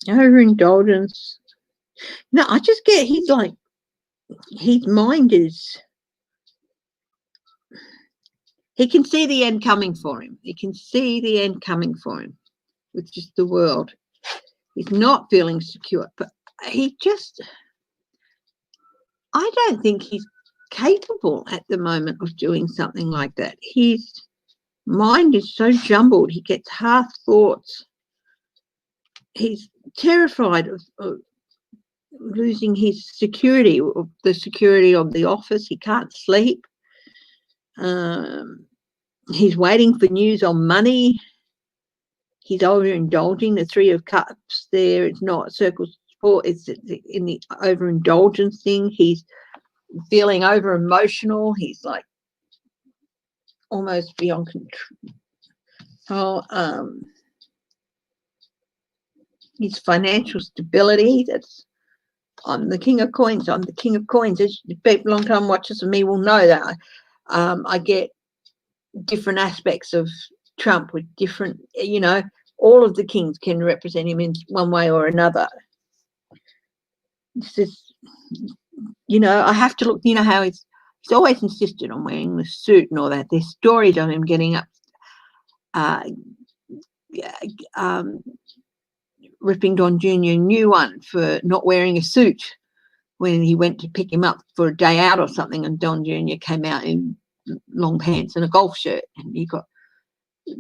Overindulgence. No, I just get, he's like, his mind is, he can see the end coming for him. He can see the end coming for him with just the world. He's not feeling secure, but he just, I don't think he's capable at the moment of doing something like that. His mind is so jumbled. He gets half thoughts. He's terrified of losing his security, of the security of the office. He can't sleep. He's waiting for news on money. He's overindulging. The Three of Cups there, it's not circles four, it's in the overindulgence thing. He's feeling over emotional. He's like almost beyond control. His financial stability, that's, I'm the King of Coins. I'm the King of Coins. As long time watchers of me will know that I get different aspects of Trump with different, you know, all of the kings can represent him in one way or another. This is, you know, I have to look, you know, how he's always insisted on wearing the suit and all that. There's stories of him getting up, ripping Don Jr. a new one for not wearing a suit when he went to pick him up for a day out or something, and Don Jr. came out in long pants and a golf shirt, and he got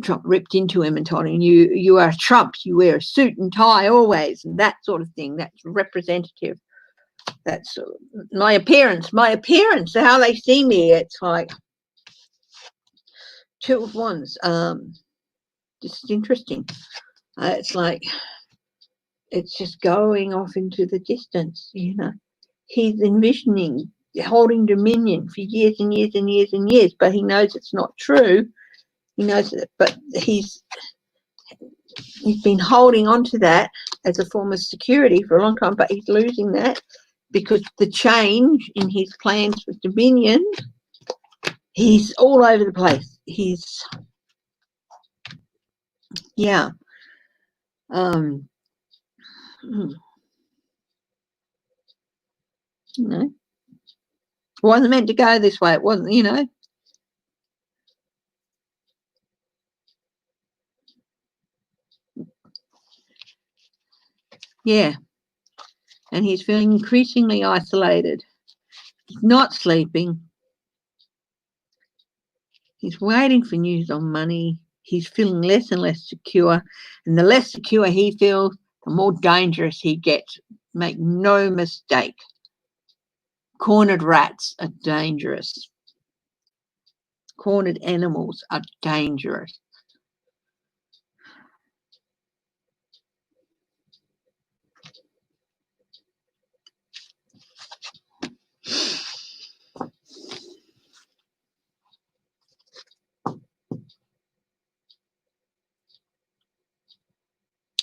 Trump ripped into him and told him, you are Trump, you wear a suit and tie always, and that sort of thing. That's representative. That's my appearance, how they see me. It's like Two of Wands. Just interesting. It's like, it's just going off into the distance, you know. He's envisioning holding dominion for years and years and years and years, but he knows it's not true. He knows it, but he's been holding on to that as a form of security for a long time, but he's losing that because the change in his plans for dominion, he's all over the place. He's, yeah. You know, it wasn't meant to go this way. It wasn't, you know. Yeah. And he's feeling increasingly isolated. He's not sleeping. He's waiting for news on money. He's feeling less and less secure. And the less secure he feels, the more dangerous he gets. Make no mistake. Cornered rats are dangerous. Cornered animals are dangerous.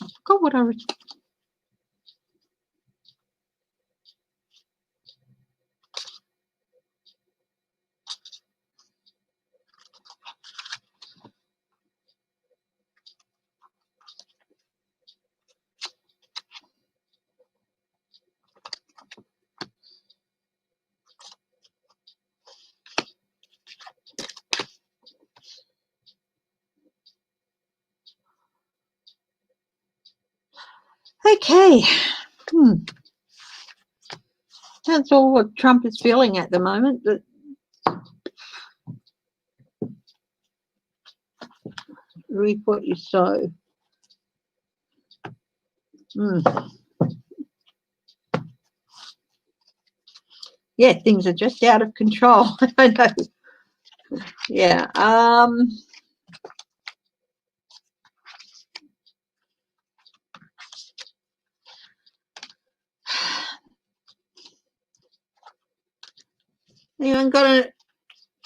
I forgot what I was. Okay. That's all what Trump is feeling at the moment. But reap what you sow. Yeah, things are just out of control. I know. Yeah. Anyone got a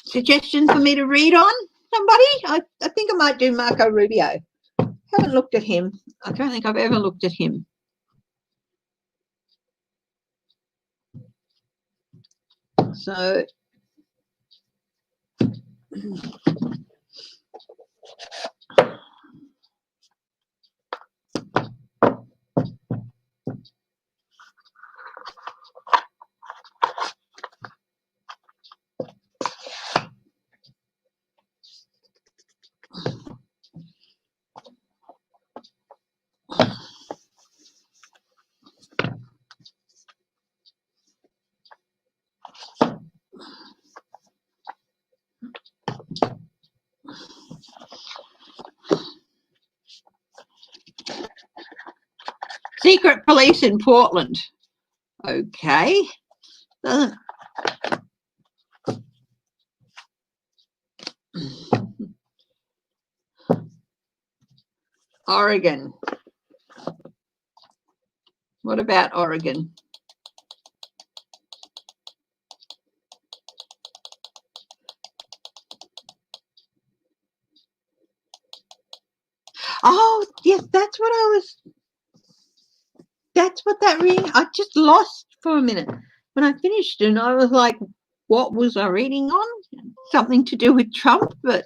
suggestion for me to read on? Somebody? I think I might do Marco Rubio. Haven't looked at him. I don't think I've ever looked at him. So secret police in Portland. Okay. Oregon. What about Oregon? Oh, yes, that's what that reading. I just lost for a minute when I finished, and I was like, what was I reading on? Something to do with Trump, but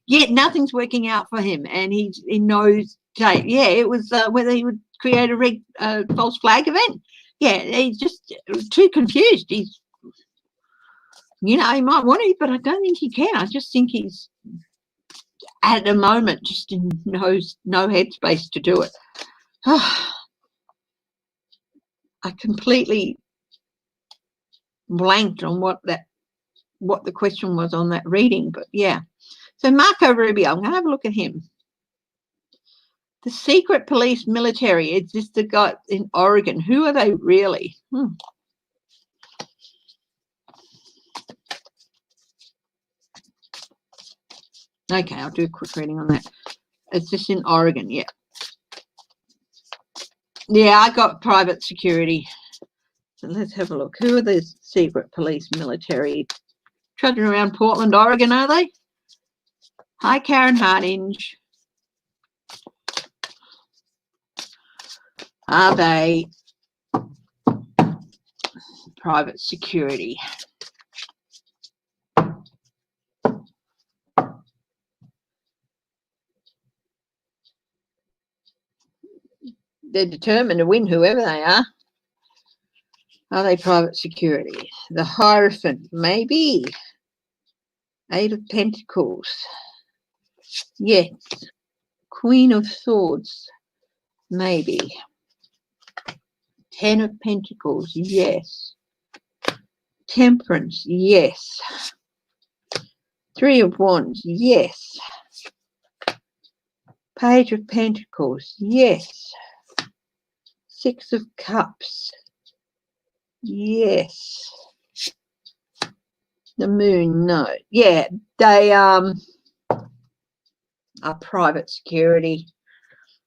yet nothing's working out for him, and he knows. Yeah, it was whether he would create a false flag event. Yeah, he's just too confused. He's, he might want to, but I don't think he can. I just think he's at the moment just in no headspace to do it. I completely blanked on what the question was on that reading, but yeah. So Marco Rubio, I'm going to have a look at him. The secret police military, it's just the guy in Oregon. Who are they really? Okay, I'll do a quick reading on that. It's just in Oregon, yeah. Yeah, I got private security. So let's have a look. Who are the secret police military? Trudging around Portland, Oregon, are they? Hi, Karen Hardinge. Are they private security? They're determined to win, whoever they are. Are they private security? The Hierophant, maybe. Eight of Pentacles. Yes. Queen of Swords, maybe. 10 of Pentacles, yes. Temperance, yes. 3 of Wands, yes. Page of Pentacles, yes. 6 of Cups, yes. The Moon, no. Yeah, they are private security.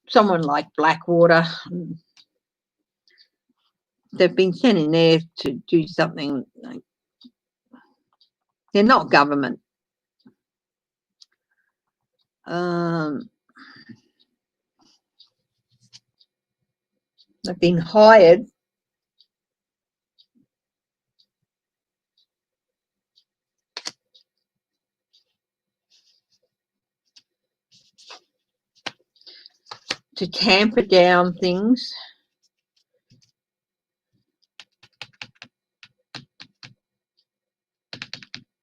Someone like Blackwater. They've been sent in there to do something. They're not government. They've been hired to tamper down things.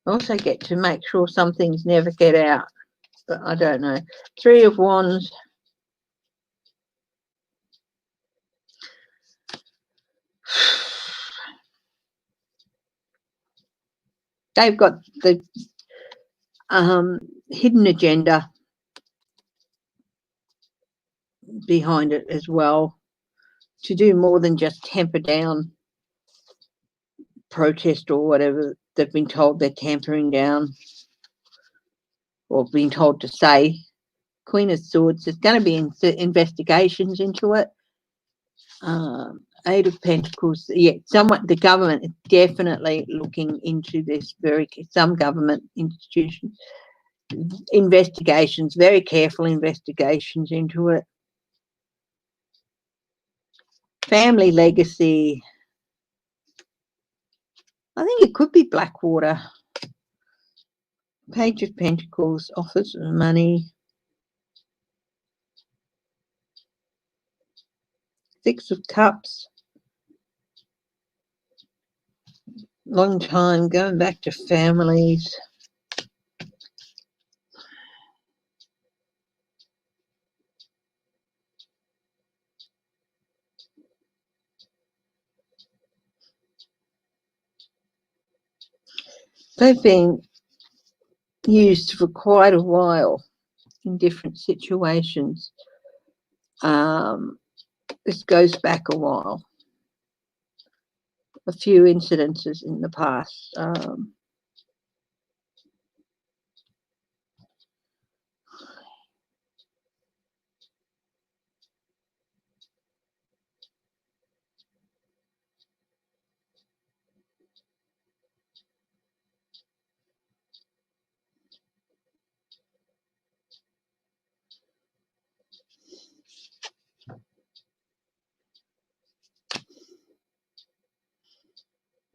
Also get to make sure some things never get out, but I don't know. 3 of Wands. They've got the hidden agenda behind it as well, to do more than just tamper down protest or whatever they've been told they're tampering down. or been told to say. Queen of Swords, there's going to be investigations into it. Eight of Pentacles, yeah, the government is definitely looking into this, some government institutions, investigations, very careful investigations into it. Family legacy, I think it could be Blackwater. Page of Pentacles, offers of money. Six of Cups. Long time, going back to families. They've been used for quite a while in different situations. This goes back a while. A few incidences in the past.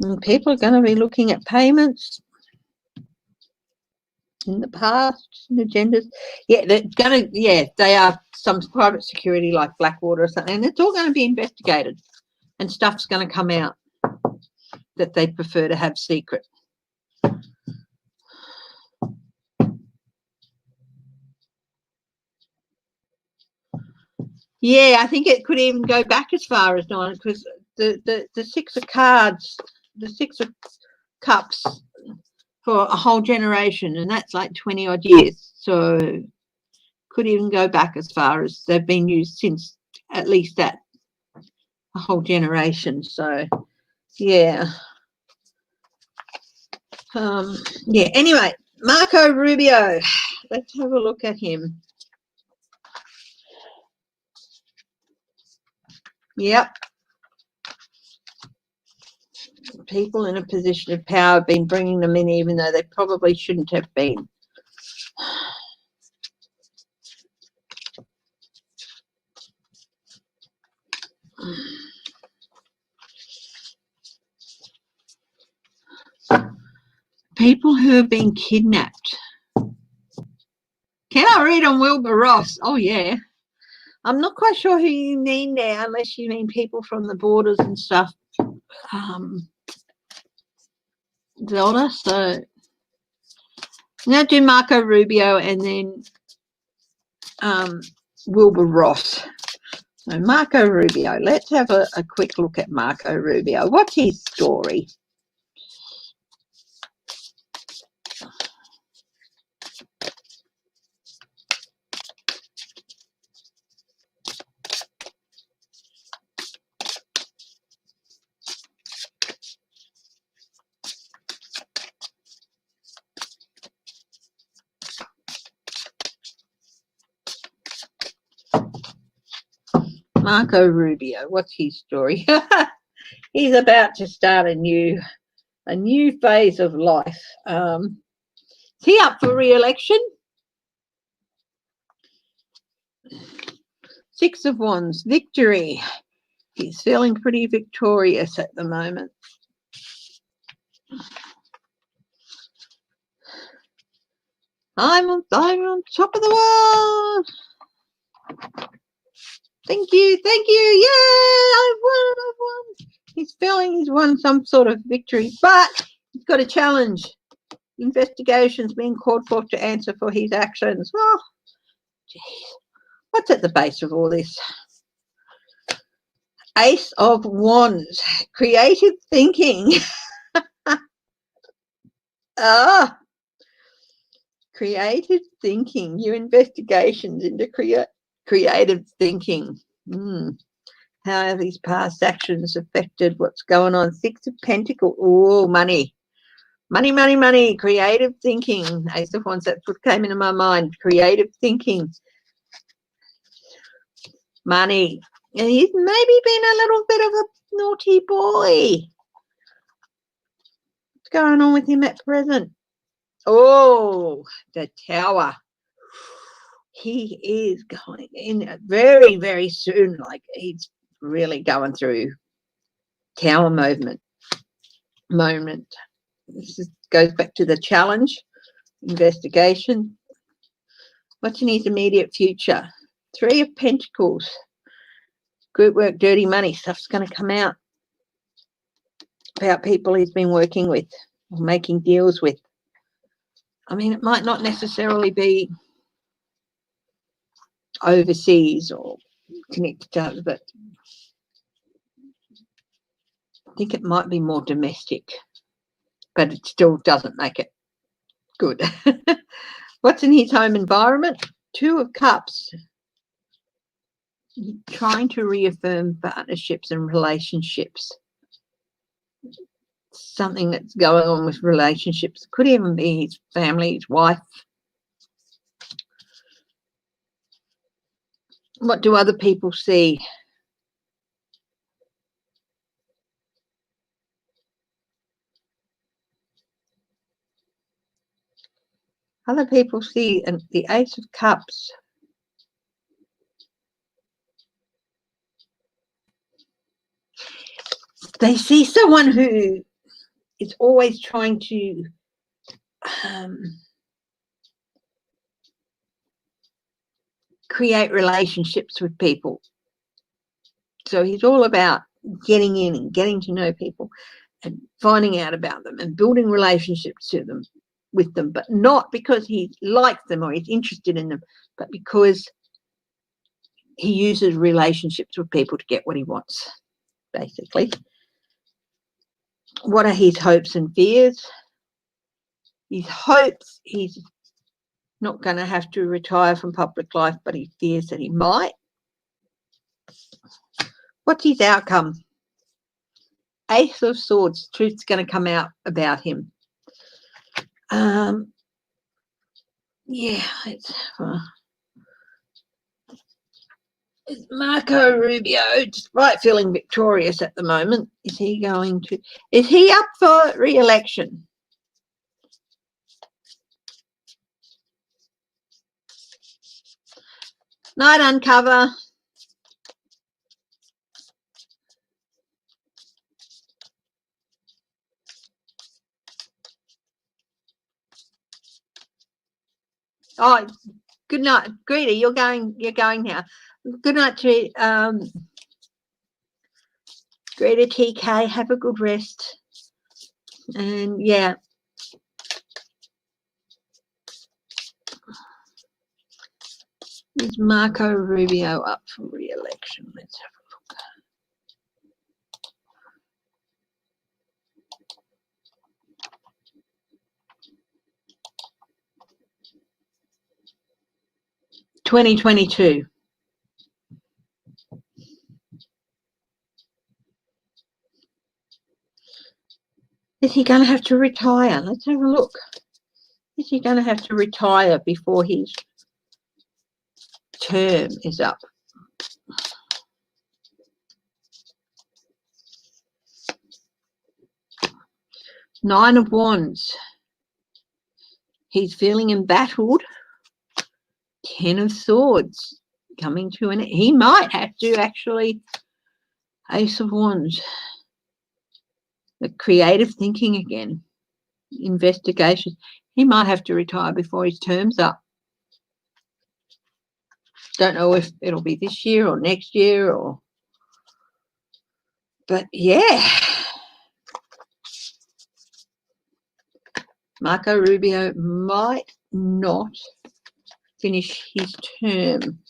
And people are going to be looking at payments in the past, agendas. Yeah, they're going to, yeah, they are some private security like Blackwater or something, and it's all going to be investigated, and stuff's going to come out that they prefer to have secret. Yeah, I think it could even go back as far as 9, because the Six of Cards, the Six of Cups for a whole generation, and that's like 20 odd years. So could even go back as far as they've been used since, at least that a whole generation. So yeah. Yeah, anyway, Marco Rubio, let's have a look at him. Yep. People in a position of power have been bringing them in even though they probably shouldn't have been. People who have been kidnapped. Can I read on Wilbur Ross? Oh, yeah. I'm not quite sure who you mean there, unless you mean people from the borders and stuff. Zelda, so I'm going to do Marco Rubio and then Wilbur Ross. So Marco Rubio, let's have a quick look at Marco Rubio. What's his story? Marco Rubio, what's his story? He's about to start a new phase of life. Is he up for re-election? Six of Wands, victory. He's feeling pretty victorious at the moment. I'm on top of the world. Thank you. Yeah, I've won. He's feeling he's won some sort of victory, but he's got a challenge. Investigations being called for to answer for his actions. Oh, geez. What's at the base of all this? Ace of Wands, creative thinking. Creative thinking. New investigations into creative thinking. How have these past actions affected what's going on? Six of Pentacles. Oh, money. Money, money, money, creative thinking. Ace of Wands, that's what came into my mind. Creative thinking. Money. And he's maybe been a little bit of a naughty boy. What's going on with him at present? Oh, the Tower. He is going in very, very soon. Like, he's really going through Tower moment. This goes back to the challenge, investigation. What's in his immediate future? Three of Pentacles. Group work, dirty money. Stuff's going to come out about people he's been working with or making deals with. I mean, it might not necessarily be overseas or connected to others, but I think it might be more domestic, but it still doesn't make it good. What's in his home environment? Two of Cups. Trying to reaffirm partnerships and relationships. Something that's going on with relationships. Could even be his family, his wife. What do other people see? Other people see the Ace of Cups. They see someone who is always trying to create relationships with people. So he's all about getting in and getting to know people and finding out about them and building relationships with them, but not because he likes them or he's interested in them, but because he uses relationships with people to get what he wants, basically. What are his hopes and fears? His hopes, he's not going to have to retire from public life, but he fears that he might. What's his outcome? Ace of Swords. Truth's going to come out about him. Yeah, it's Marco Rubio, despite feeling victorious at the moment. Is he up for re-election? Night Uncover. Oh, good night, Greedy. You're going now. Good night to Greta TK. Have a good rest. And yeah. Is Marco Rubio up for re-election? Let's have a look. (2022). Is he going to have to retire? Let's have a look. Is he going to have to retire before his term is up? Nine of Wands. He's feeling embattled. 10 of Swords coming to an end. He might have to actually. Ace of Wands. The creative thinking again. Investigation. He might have to retire before his term's up. Don't know if it'll be this year or next year or. But yeah. Marco Rubio might not finish his term.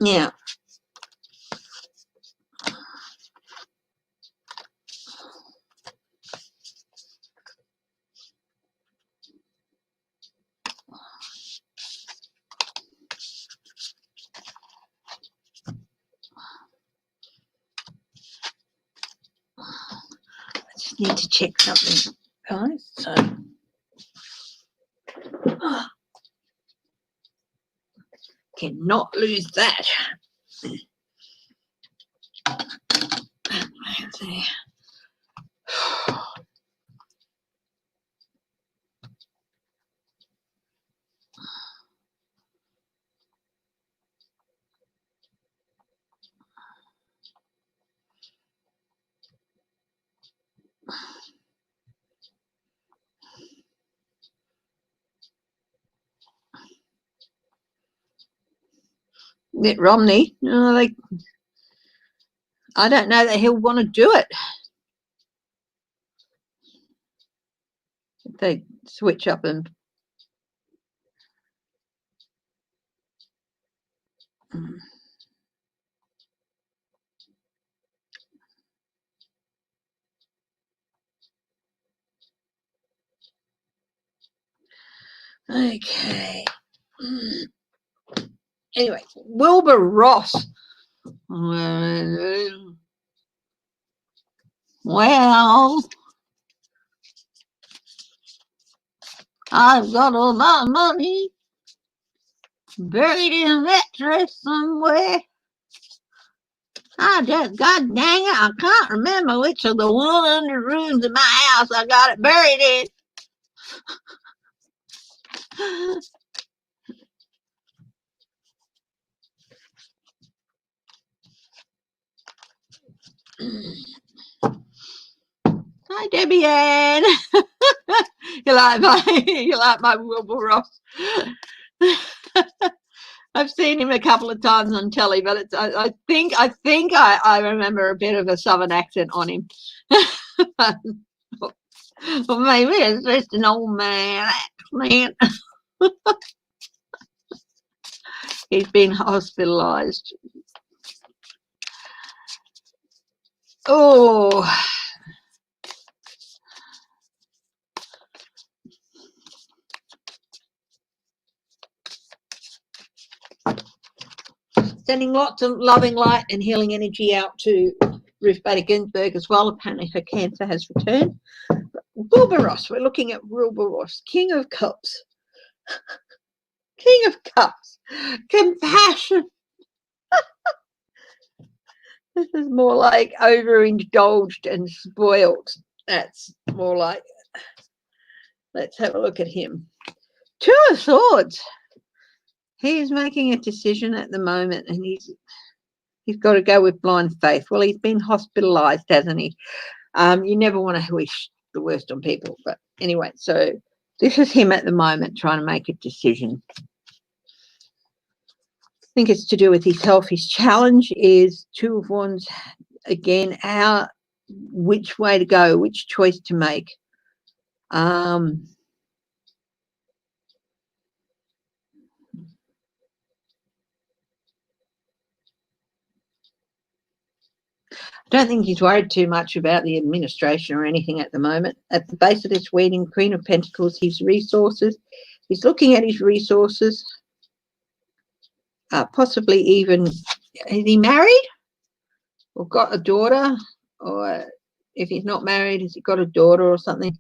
Now, need to check something, guys. So, cannot lose that. Mitt Romney, I don't know that he'll want to do it. If they switch up and okay. Anyway, Wilbur Ross. Well, I've got all my money buried in that dress somewhere. God dang it, I can't remember which of the 100 rooms in my house I got it buried in. Hi, Debbie Ann. you like my Wilbur Ross? I've seen him a couple of times on telly, but it's, I think I remember a bit of a southern accent on him. Or maybe it's just an old man accent. He's been hospitalized. Oh. Sending lots of loving light and healing energy out to Ruth Bader Ginsburg as well. Apparently her cancer has returned. Wilbur Ross, we're looking at Wilbur Ross, King of Cups. King of Cups. Compassion. This is more like overindulged and spoiled. That's more like, let's have a look at him. Two of Swords. He's making a decision at the moment, and he's got to go with blind faith. Well, he's been hospitalized, hasn't he? You never want to wish the worst on people. But anyway, so this is him at the moment trying to make a decision. I think it's to do with his health. His challenge is Two of Wands again, which way to go, which choice to make. I don't think he's worried too much about the administration or anything at the moment. At the base of this reading, Queen of Pentacles, his resources. He's looking at his resources. Possibly even, is he married or got a daughter? Or if he's not married, has he got a daughter or something?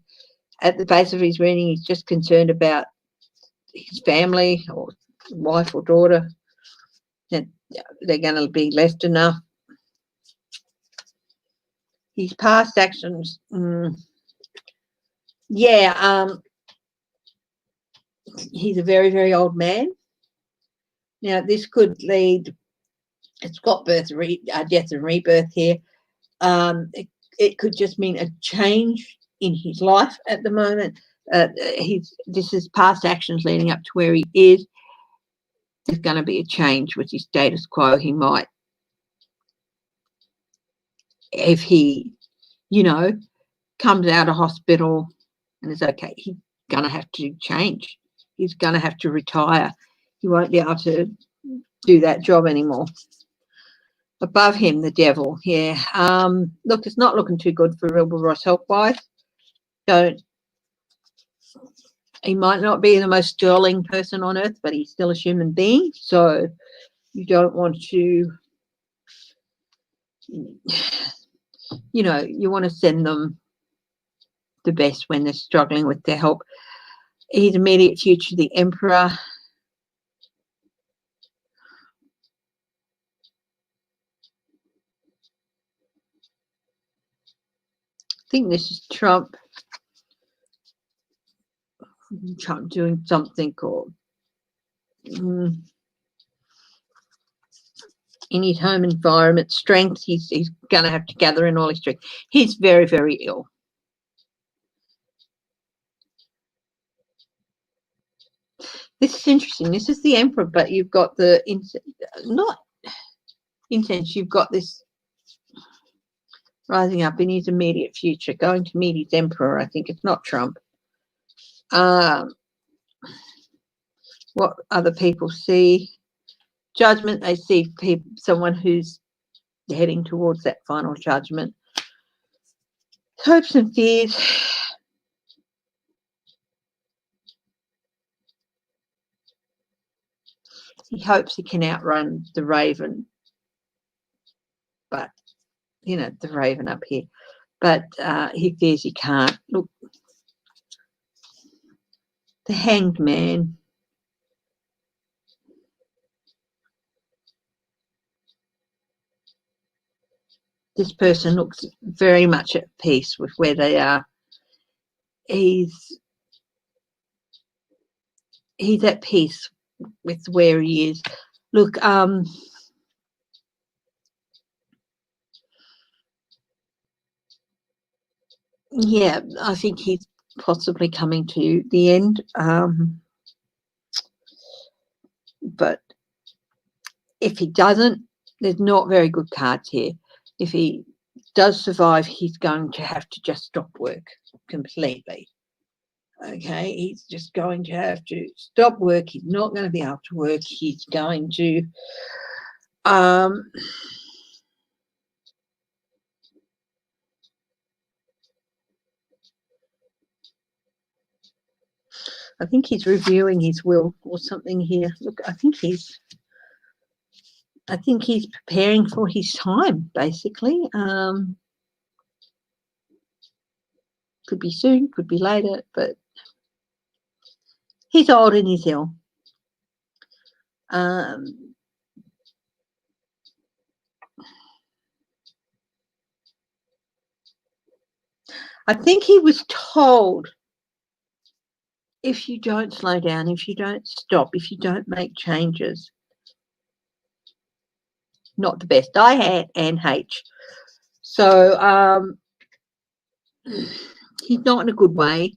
At the base of his reading, he's just concerned about his family or wife or daughter, that they're going to be left enough. His past actions, he's a very, very old man. Now, this could lead, it's got death and rebirth here. It could just mean a change in his life at the moment. This is past actions leading up to where he is. There's going to be a change with his status quo. He might, if he, comes out of hospital and is okay, he's going to have to change. He's going to have to retire. He won't be able to do that job anymore. Above him, the devil. Yeah. Look, it's not looking too good for Wilbur Ross health-wise. He might not be the most sterling person on earth, but he's still a human being. So you don't want to, you want to send them the best when they're struggling with their help. His immediate future, the Emperor. I think this is Trump. Trump doing something, or in his home environment. Strength, he's going to have to gather in all his strength. He's very, very ill. This is interesting. This is the Emperor, but you've got the not incense. You've got this rising up in his immediate future, going to meet his Emperor. I think it's not Trump. What other people see? Judgment. They see someone who's heading towards that final judgment. Hopes and fears. He hopes he can outrun the Raven, but you know, the Raven up here, but he fears he can't. Look, the Hanged Man. This person looks very much at peace with where they are. He's at peace with where he is. Look, yeah, I think he's possibly coming to the end. But if he doesn't, there's not very good cards here. If he does survive, he's going to have to just stop work completely. Okay, he's just going to have to stop work. He's not going to be able to work. He's going to I think he's reviewing his will or something here. Look, I think he's preparing for his time, basically. Could be soon, could be later, but he's old and he's ill. I think he was told, if you don't slow down, if you don't stop, if you don't make changes, not the best. I had and H. So he's not in a good way.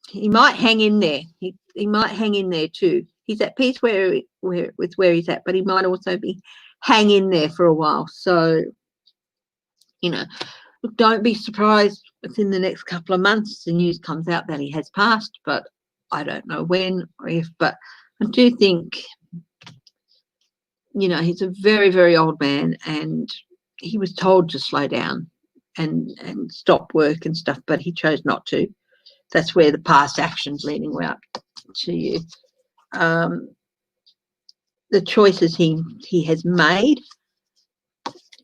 He might hang in there. He might hang in there too. He's at peace with where he's at, but he might also be hang in there for a while. So, you know, look, don't be surprised within the next couple of months the news comes out that he has passed, but I don't know when or if. But I do think, you know, he's a very, very old man, and he was told to slow down and stop work and stuff, but he chose not to. That's where the past actions leading up to you. The choices he has made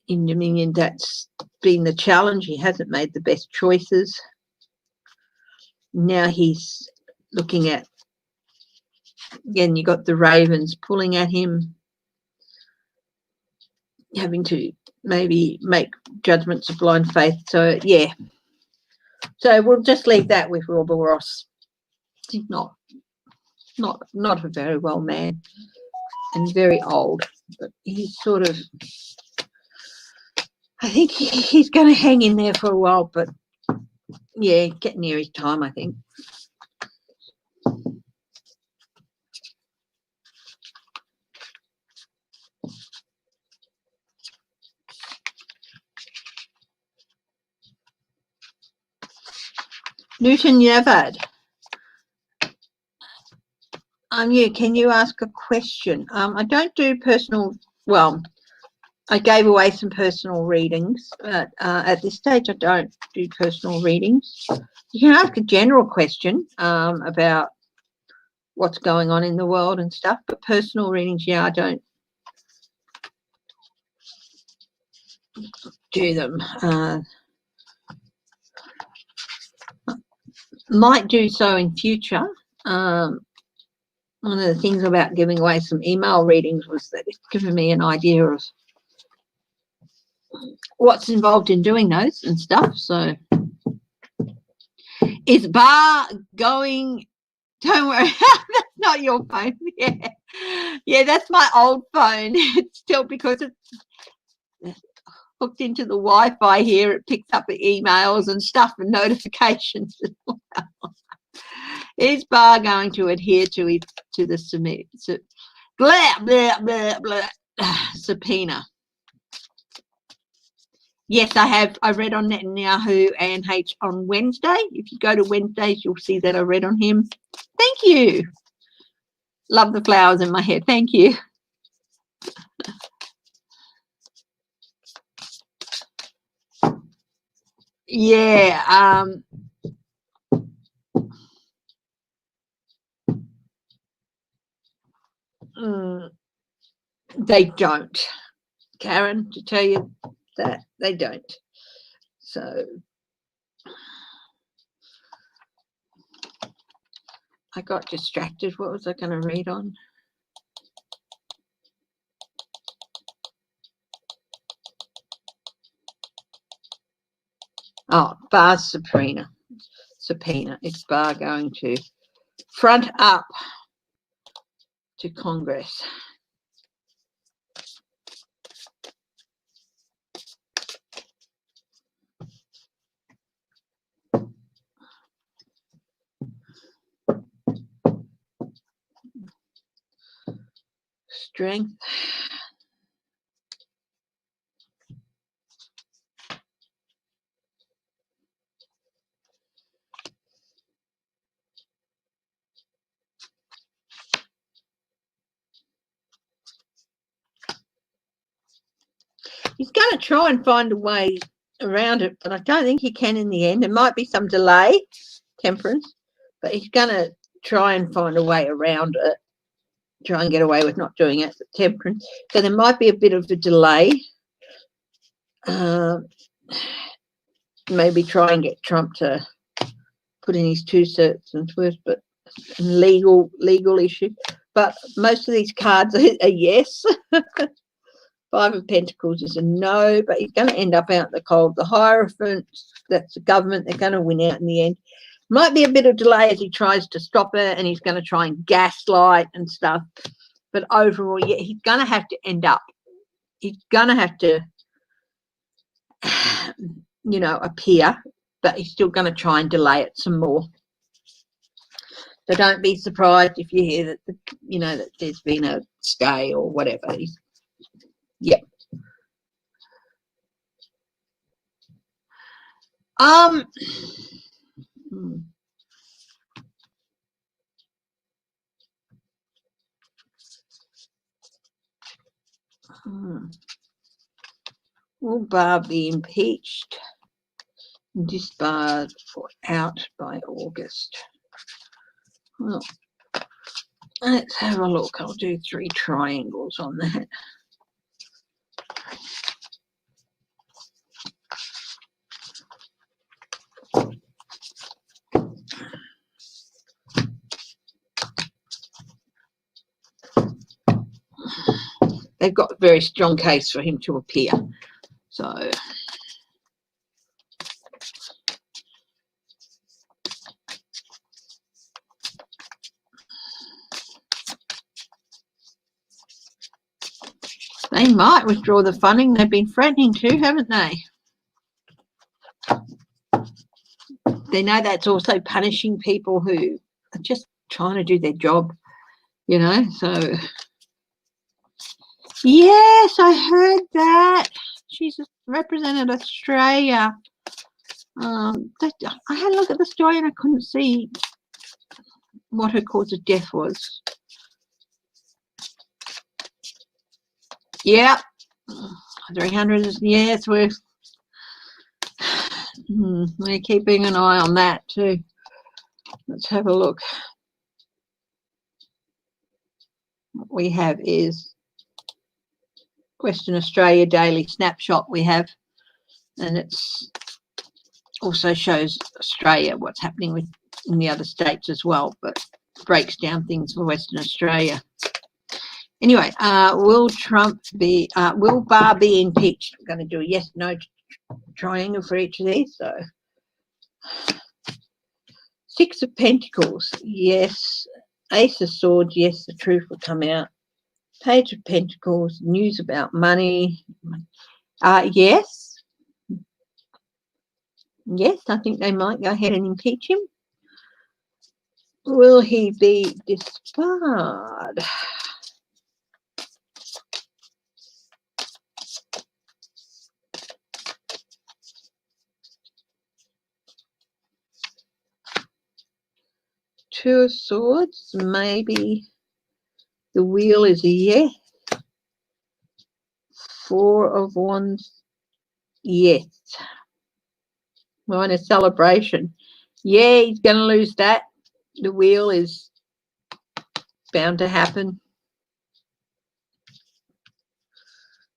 in Dominion, that's been the challenge. He hasn't made the best choices. Now he's looking at, again, you got the Ravens pulling at him, having to maybe make judgments of blind faith. So, yeah. So we'll just leave that with Wilbur Ross. He's not a very well man and very old, but he's sort of, I think he's going to hang in there for a while, but yeah, get near his time, I think. Newton Yavad. Yeah, can you ask a question? I don't do personal, well, I gave away some personal readings, but at this stage I don't do personal readings. You can ask a general question about what's going on in the world and stuff, but personal readings, yeah, I don't do them. Might do so in future. One of the things about giving away some email readings was that it's given me an idea of what's involved in doing those and stuff. So is Bar going? Don't worry, that's not your phone. Yeah, that's my old phone. It's still, because it's hooked into the Wi-Fi here, it picks up the emails and stuff and notifications. Is Bar going to adhere to the subpoena? Yes, I have. I read on Netanyahu and H on Wednesday. If you go to Wednesdays, you'll see that I read on him. Thank you. Love the flowers in my hair. Thank you. Yeah. They don't, Karen, to tell you that they don't. So I got distracted. What was I going to read on? Oh, Bar's subpoena. It's Bar going to front up to Congress. Strength. He's going to try and find a way around it, but I don't think he can in the end. There might be some delay, Temperance, but he's going to try and find a way around it, try and get away with not doing it, Temperance. So there might be a bit of a delay. Maybe try and get Trump to put in his 2 cents worth, but legal issue. But most of these cards are yes. 5 of Pentacles is a no, but he's going to end up out in the cold. The Hierophant, that's the government. They're going to win out in the end. Might be a bit of delay as he tries to stop it, and he's going to try and gaslight and stuff. But overall, yeah, he's going to have to end up. He's going to have to, appear, but he's still going to try and delay it some more. So don't be surprised if you hear that, that there's been a stay or whatever. Yeah. Will Barr be impeached and disbarred for out by August? Well, let's have a look. I'll do 3 triangles on that. They've got a very strong case for him to appear. So they might withdraw the funding. They've been threatening to, haven't they? They know that's also punishing people who are just trying to do their job, so yes, I heard that. She's represented Australia. I had a look at the story and I couldn't see what her cause of death was. Yeah, 300 is, yeah, it's worth. We're keeping an eye on that too. Let's have a look. What we have is Western Australia Daily Snapshot we have, and it's also shows Australia, what's happening with in the other states as well, but breaks down things for Western Australia. Anyway, will Barr be impeached? I'm going to do a yes, no triangle for each of these. So, Six of Pentacles, yes. Ace of Swords, yes, the truth will come out. Page of Pentacles, news about money. Yes. Yes, I think they might go ahead and impeach him. Will he be disbarred? Two of Swords, maybe the Wheel is a yes. Four of Wands, yes. We're in a celebration. Yeah, he's going to lose that. The Wheel is bound to happen.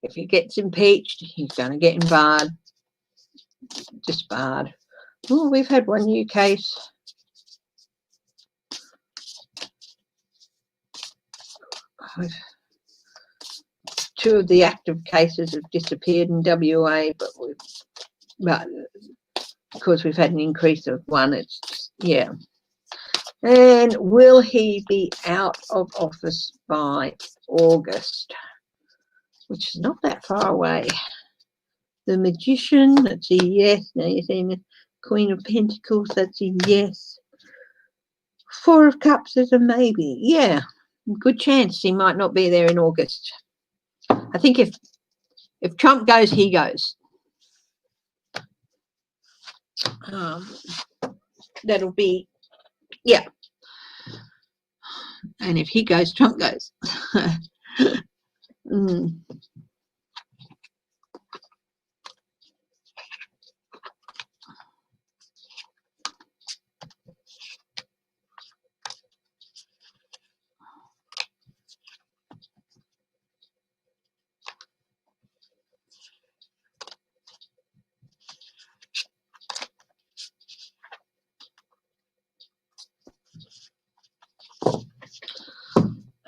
If he gets impeached, he's going to get disbarred. Oh, we've had one new case. Two of the active cases have disappeared in WA, but because we've had an increase of one, it's just, yeah. And will he be out of office by August? Which is not that far away. The Magician, that's a yes. Now you're seeing the Queen of Pentacles, that's a yes. Four of Cups is a maybe. Yeah, good chance he might not be there in August. I think if Trump goes, he goes. That'll be, yeah. And if he goes, Trump goes.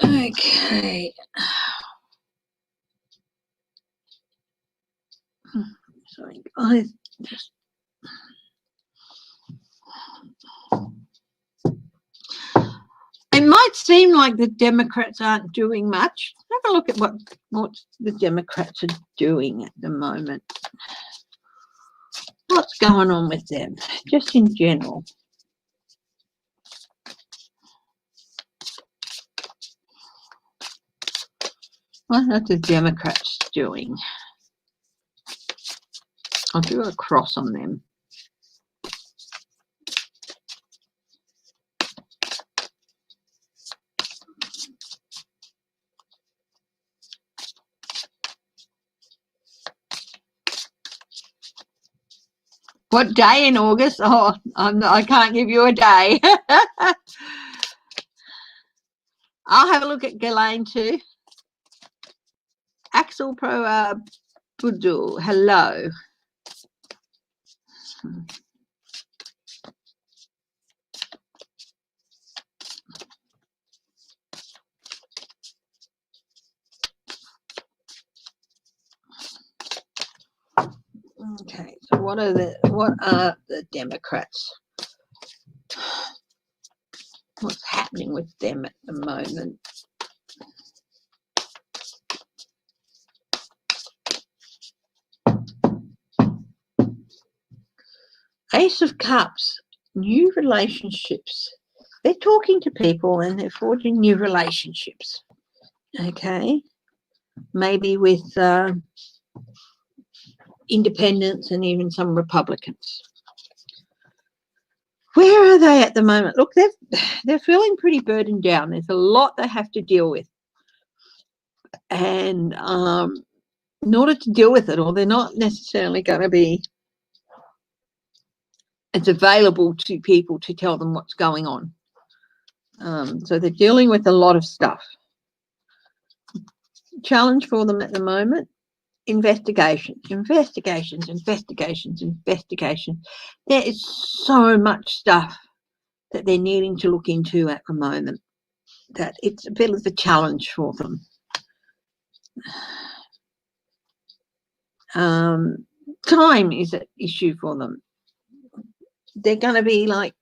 Okay. Sorry, guys. It might seem like the Democrats aren't doing much. Have a look at what the Democrats are doing at the moment. What's going on with them, just in general? What are the Democrats doing? I'll do a cross on them. What day in August? Oh, I can't give you a day. I'll have a look at Ghislaine too. Axel Pro Budul, hello. Okay, so what are the Democrats? What's happening with them at the moment? Ace of Cups, new relationships. They're talking to people and they're forging new relationships. Okay, maybe with independents and even some Republicans. Where are they at the moment? Look, they're feeling pretty burdened down. There's a lot they have to deal with. And in order to deal with it, or they're not necessarily going to be as available to people to tell them what's going on. So they're dealing with a lot of stuff. Challenge for them at the moment, investigations. There is so much stuff that they're needing to look into at the moment, that it's a bit of a challenge for them. Time is an issue for them. They're going to be like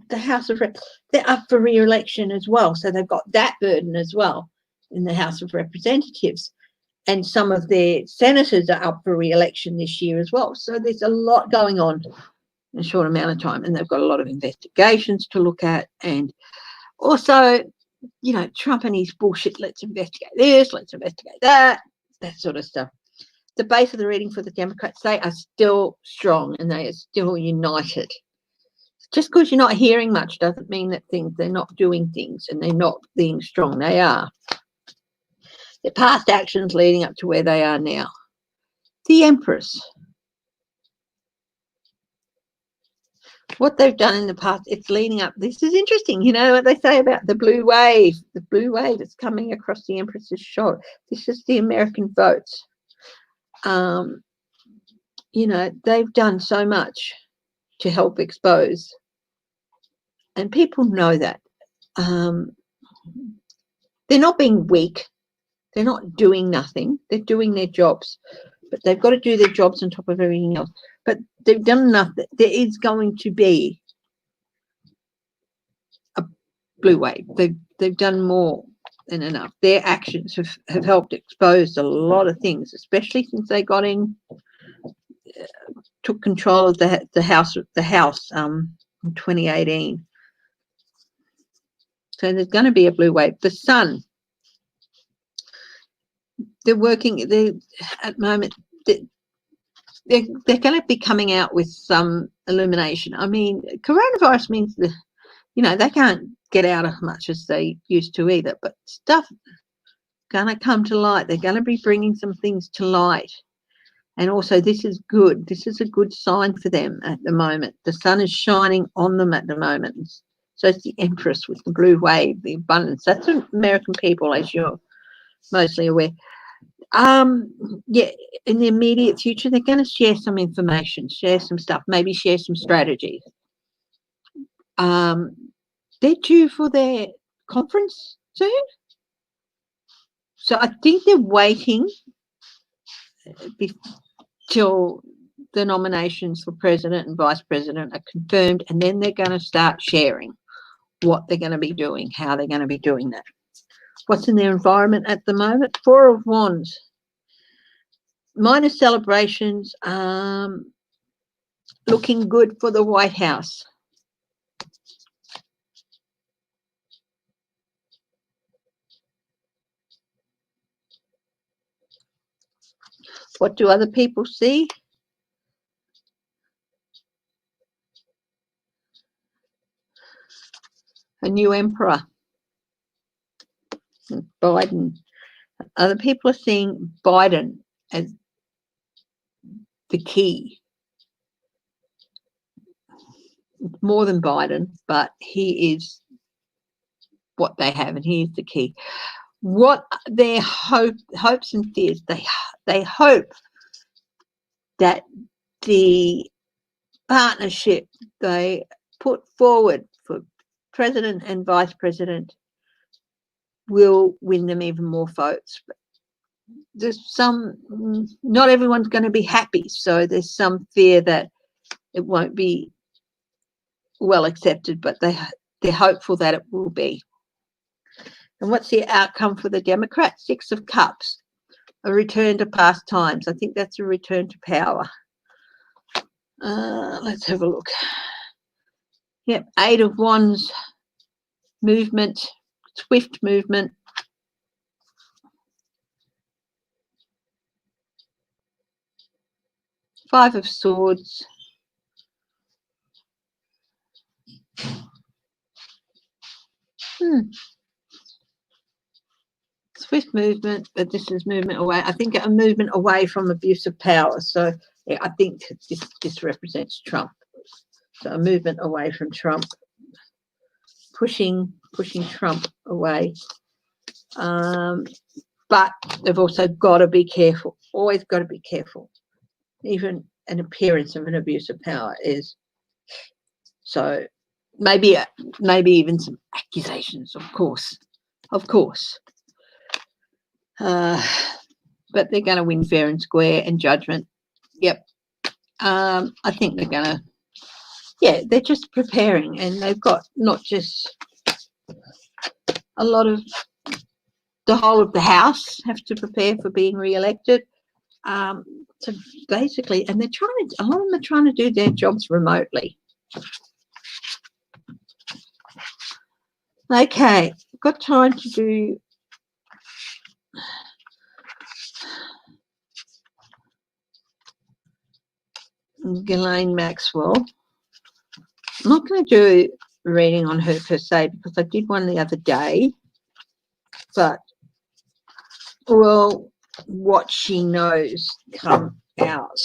the House of Reps. They're up for re-election as well, so they've got that burden as well in the House of Representatives. And some of their senators are up for re-election this year as well. So there's a lot going on in a short amount of time, and they've got a lot of investigations to look at. And also, you know, Trump and his bullshit, let's investigate this, let's investigate that sort of stuff. The base of the reading for the Democrats, they are still strong and they are still united. Just because you're not hearing much doesn't mean that they're not doing things and they're not being strong. They are. Their past actions leading up to where they are now. The Empress. What they've done in the past, it's leading up. This is interesting. You know what they say about the blue wave that's coming across the Empress's shoulder. This is the American votes. You know, they've done so much to help expose. And people know that. They're not being weak. They're not doing nothing. They're doing their jobs. But they've got to do their jobs on top of everything else. But they've done enough that there is going to be a blue wave. They've done more than enough. Their actions have helped expose a lot of things, especially since they got in, took control of the House in 2018. So there's going to be a blue wave. The Sun. They're working. At the moment. They're going to be coming out with some illumination. I mean, coronavirus means that, you know, they can't get out as much as they used to either. But stuff going to come to light. They're going to be bringing some things to light. And also, this is good. This is a good sign for them at the moment. The sun is shining on them at the moment. So it's the Empress with the blue wave, the abundance. That's American people, as you're mostly aware. Yeah, in the immediate future, they're going to share some information, share some stuff, maybe share some strategies. They're due for their conference soon. So I think they're waiting till the nominations for president and vice president are confirmed, and then they're going to start sharing what they're going to be doing, how they're going to be doing that. What's in their environment at the moment? Four of Wands. Minor celebrations, looking good for the White House. What do other people see? A new emperor. Biden. Other people are seeing Biden as the key. More than Biden, but he is what they have, and he is the key. What their hopes and fears, they hope that the partnership they put forward for president and vice president will win them even more votes. There's some, not everyone's going to be happy, so there's some fear that it won't be well accepted, but they're hopeful that it will be. And what's the outcome for the Democrats? 6 of Cups, a return to past times. I think that's a return to power. Let's have a look. Yep, 8 of Wands, movement, swift movement. Five of Swords. Swift movement, but this is movement away. I think a movement away from abuse of power. So yeah, I think this represents Trump. So a movement away from Trump, pushing Trump away. But they've also got to be careful. Always got to be careful. Even an appearance of an abuse of power is. So maybe even some accusations, of course. But they're going to win fair and square and judgment. Yep. I think they're going to, they're just preparing, and they've got not just a lot of the whole of the House have to prepare for being re-elected. So basically, and a lot of them are trying to do their jobs remotely. Okay, got time to do Ghislaine Maxwell. I'm not going to do a reading on her per se because I did one the other day, but well, what she knows come out.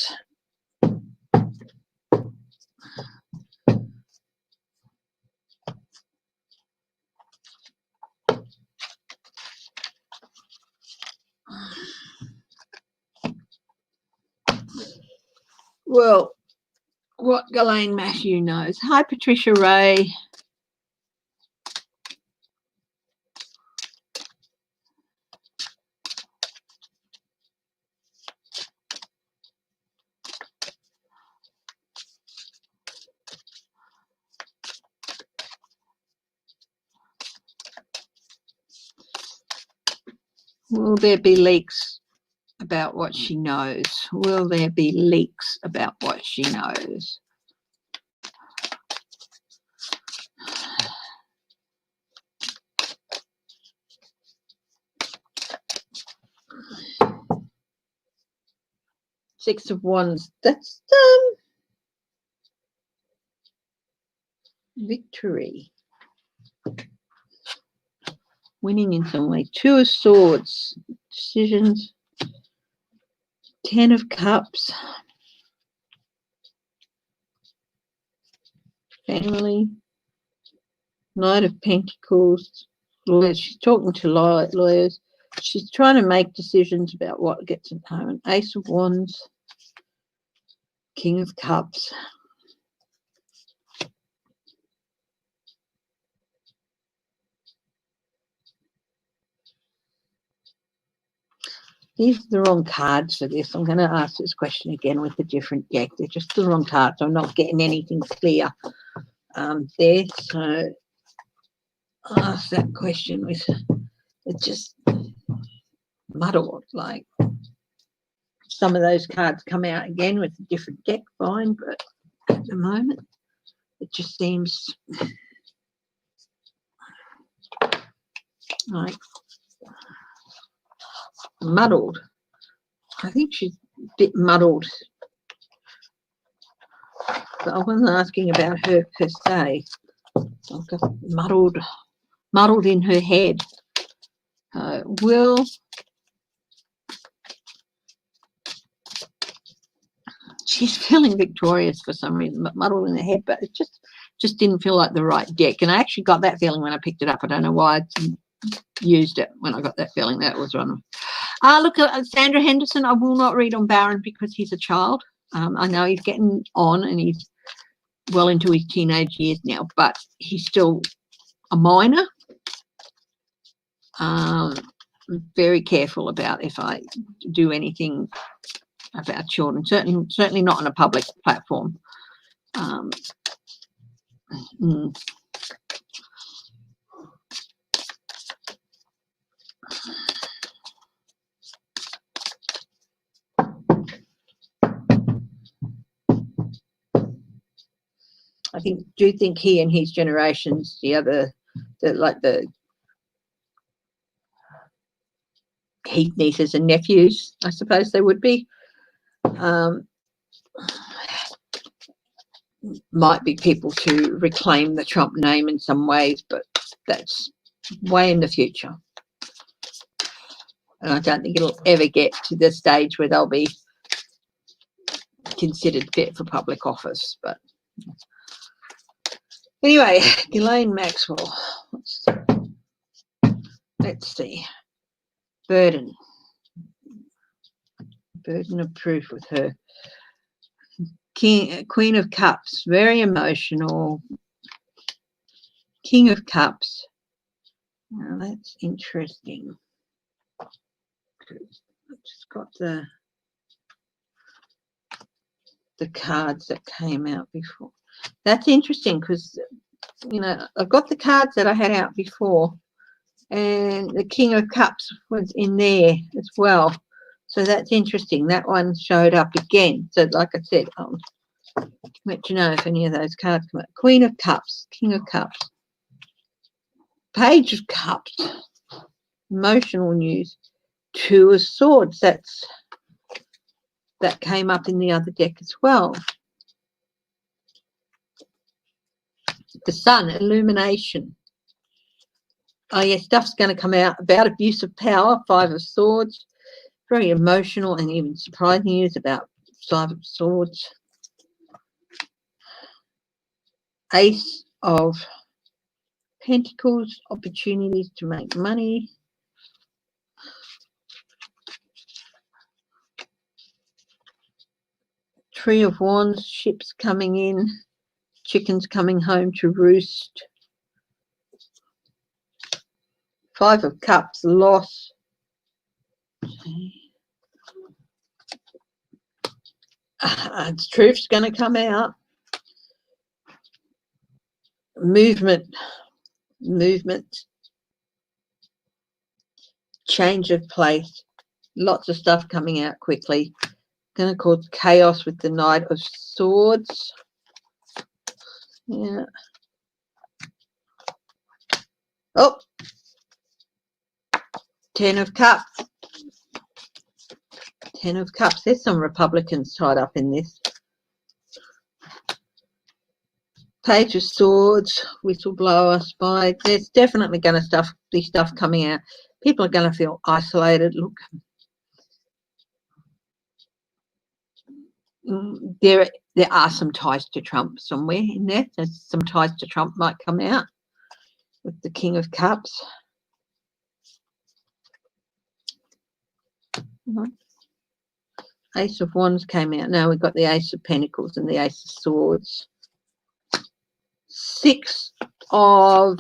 Well, what Ghislaine Matthew knows. Hi, Patricia Ray. Will there be leaks about what she knows? Will there be leaks about what she knows? Six of Wands. That's victory. Winning in some way. Two of Swords. Decisions. 10 of Cups. Family. Knight of Pentacles. Lawyers. She's talking to lawyers. She's trying to make decisions about what gets at home. Ace of Wands. King of Cups. These are the wrong cards for this. I'm going to ask this question again with a different deck. They're just the wrong cards. I'm not getting anything clear there. So I'll ask that question with it's just muddled. Like some of those cards come out again with a different deck, fine, but at the moment it just seems like muddled. I think she's a bit muddled. But I wasn't asking about her per se. I've got muddled in her head. She's feeling victorious for some reason, but muddled in her head, but it just didn't feel like the right deck. And I actually got that feeling when I picked it up. I don't know why I used it when I got that feeling that was wrong. Look at Sandra Henderson. I will not read on Baron because he's a child. I know he's getting on and he's well into his teenage years now, but he's still a minor. I'm very careful about if I do anything about children, certainly not on a public platform. I do think he and his generations, the Heath nieces and nephews, I suppose they would be, might be people to reclaim the Trump name in some ways, but that's way in the future. And I don't think it'll ever get to the stage where they'll be considered fit for public office. But anyway, Ghislaine Maxwell. Let's see. Burden of proof with her. Queen of Cups, very emotional, King of Cups. Now that's interesting. I've just got the cards that came out before. That's interesting because, you know, I've got the cards that I had out before, and the King of Cups was in there as well. So that's interesting. That one showed up again. So like I said, I'll let you know if any of those cards come out. Queen of Cups, King of Cups, Page of Cups, emotional news, Two of Swords. That came up in the other deck as well. The Sun, illumination. Oh yeah, stuff's going to come out about abuse of power. Five of Swords, very emotional and even surprising news about Five of Swords. Ace of Pentacles, opportunities to make money. Three of Wands, ships coming in, chickens coming home to roost. Five of Cups, loss. Truth's going to come out. Movement, change of place, lots of stuff coming out quickly. Going to cause chaos with the Knight of Swords. Yeah. Oh, Ten of Cups. Ten of Cups. There's some Republicans tied up in this. Page of Swords, whistleblower, spy. There's definitely going to be stuff coming out. People are going to feel isolated. Look, there are some ties to Trump somewhere in there. There's some ties to Trump might come out with the King of Cups. Ace of Wands came out. Now we've got the Ace of Pentacles and the Ace of Swords. Six of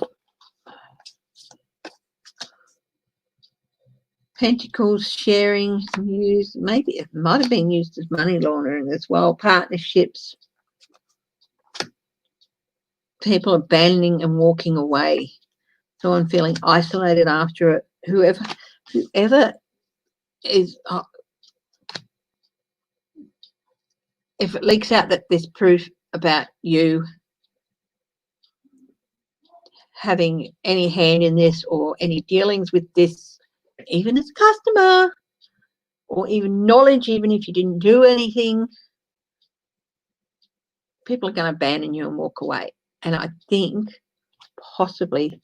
Pentacles, sharing news. Maybe it might have been used as money laundering as well. Partnerships. People abandoning and walking away. Someone feeling isolated after it. Whoever is, if it leaks out that there's proof about you having any hand in this or any dealings with this, even as a customer, or even knowledge, even if you didn't do anything, people are going to abandon you and walk away. And I think possibly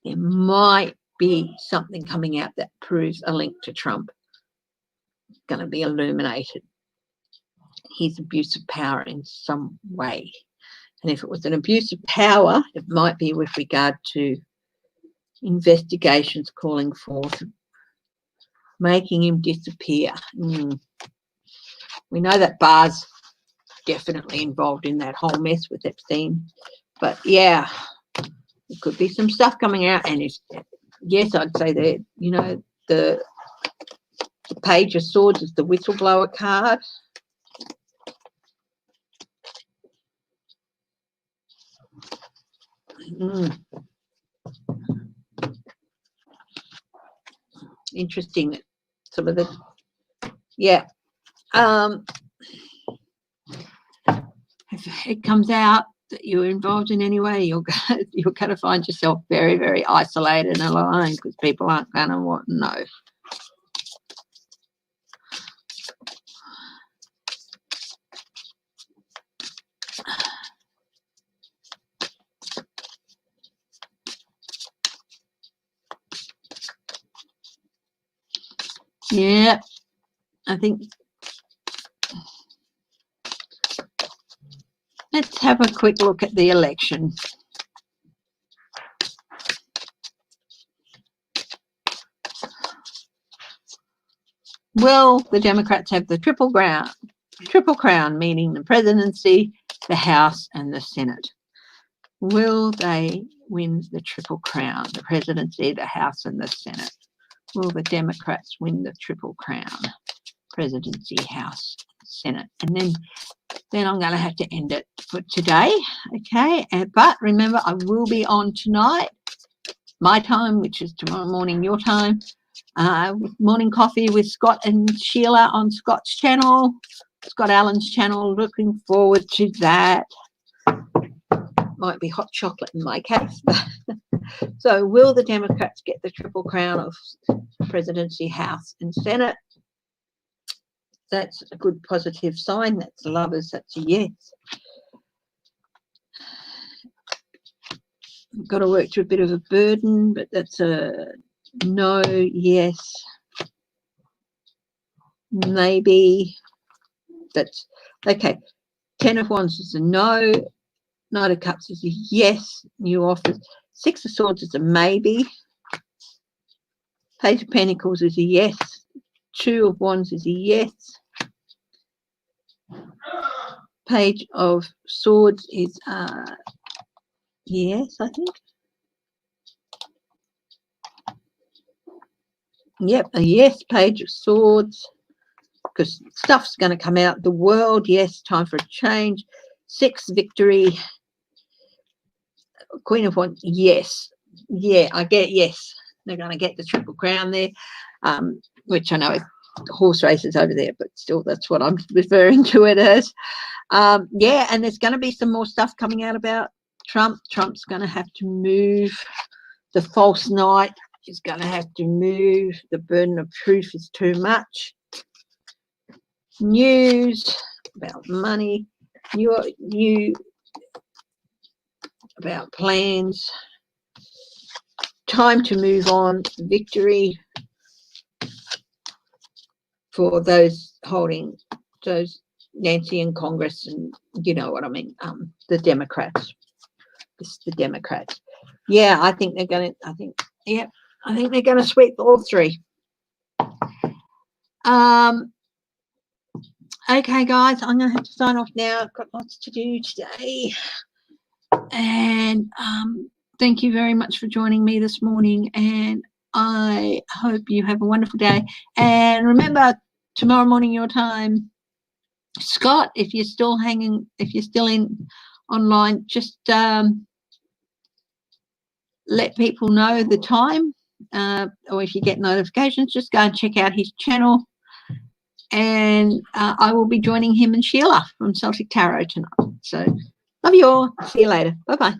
there might be something coming out that proves a link to Trump. It's going to be illuminated. His abuse of power in some way. And if it was an abuse of power, it might be with regard to investigations calling forth, making him disappear. We know that Barr's definitely involved in that whole mess with Epstein. But yeah, there could be some stuff coming out. And yes, I'd say that, you know, the Page of Swords is the whistleblower card. Interesting that some of the, yeah, if it comes out that you're involved in any way, you're going to find yourself very, very isolated and alone because people aren't going to want to know. Yeah, I think let's have a quick look at the election. Well, the Democrats have the triple crown, meaning the presidency, the House, and the Senate. Will they win the Triple Crown, the presidency, the House and the Senate? Will the Democrats win the Triple Crown, presidency, House, Senate? And then I'm going to have to end it for today, okay? But remember, I will be on tonight, my time, which is tomorrow morning, your time, morning coffee with Scott and Sheila on Scott's channel, Scott Allen's channel. Looking forward to that. Might be hot chocolate in my case. So will the Democrats get the Triple Crown of presidency, House and Senate? That's a good positive sign. That's lovers. That's a yes. I've got to work to a bit of a burden, but that's a no, yes, maybe. That's okay. 10 of Wands is a no. Knight of Cups is a yes. New offers. 6 of Swords is a maybe. Page of Pentacles is a yes. 2 of Wands is a yes. Page of Swords is yes, I think. Yep, a yes. Page of Swords, because stuff's going to come out. The World, yes. Time for a change. 6, Victory. Queen of Wands, yes. Yeah, I get yes. They're going to get the Triple Crown there, which I know is horse races over there, but still that's what I'm referring to it as. Yeah, and there's going to be some more stuff coming out about Trump. Trump's going to have to move. The false knight is going to have to move. The burden of proof is too much. News about money. New about plans. Time to move on. Victory for those holding, those Nancy in Congress, and you know what I mean, the Democrats. It's the Democrats. Yeah, I think they're going to, I think they're going to sweep all 3. Okay, guys, I'm going to have to sign off now. I've got lots to do today. And thank you very much for joining me this morning. And I hope you have a wonderful day. And remember, tomorrow morning, your time, Scott, if you're still hanging, if you're still in online, just let people know the time. Or if you get notifications, just go and check out his channel. And I will be joining him and Sheila from Celtic Tarot tonight. So love you all. See you later. Bye-bye.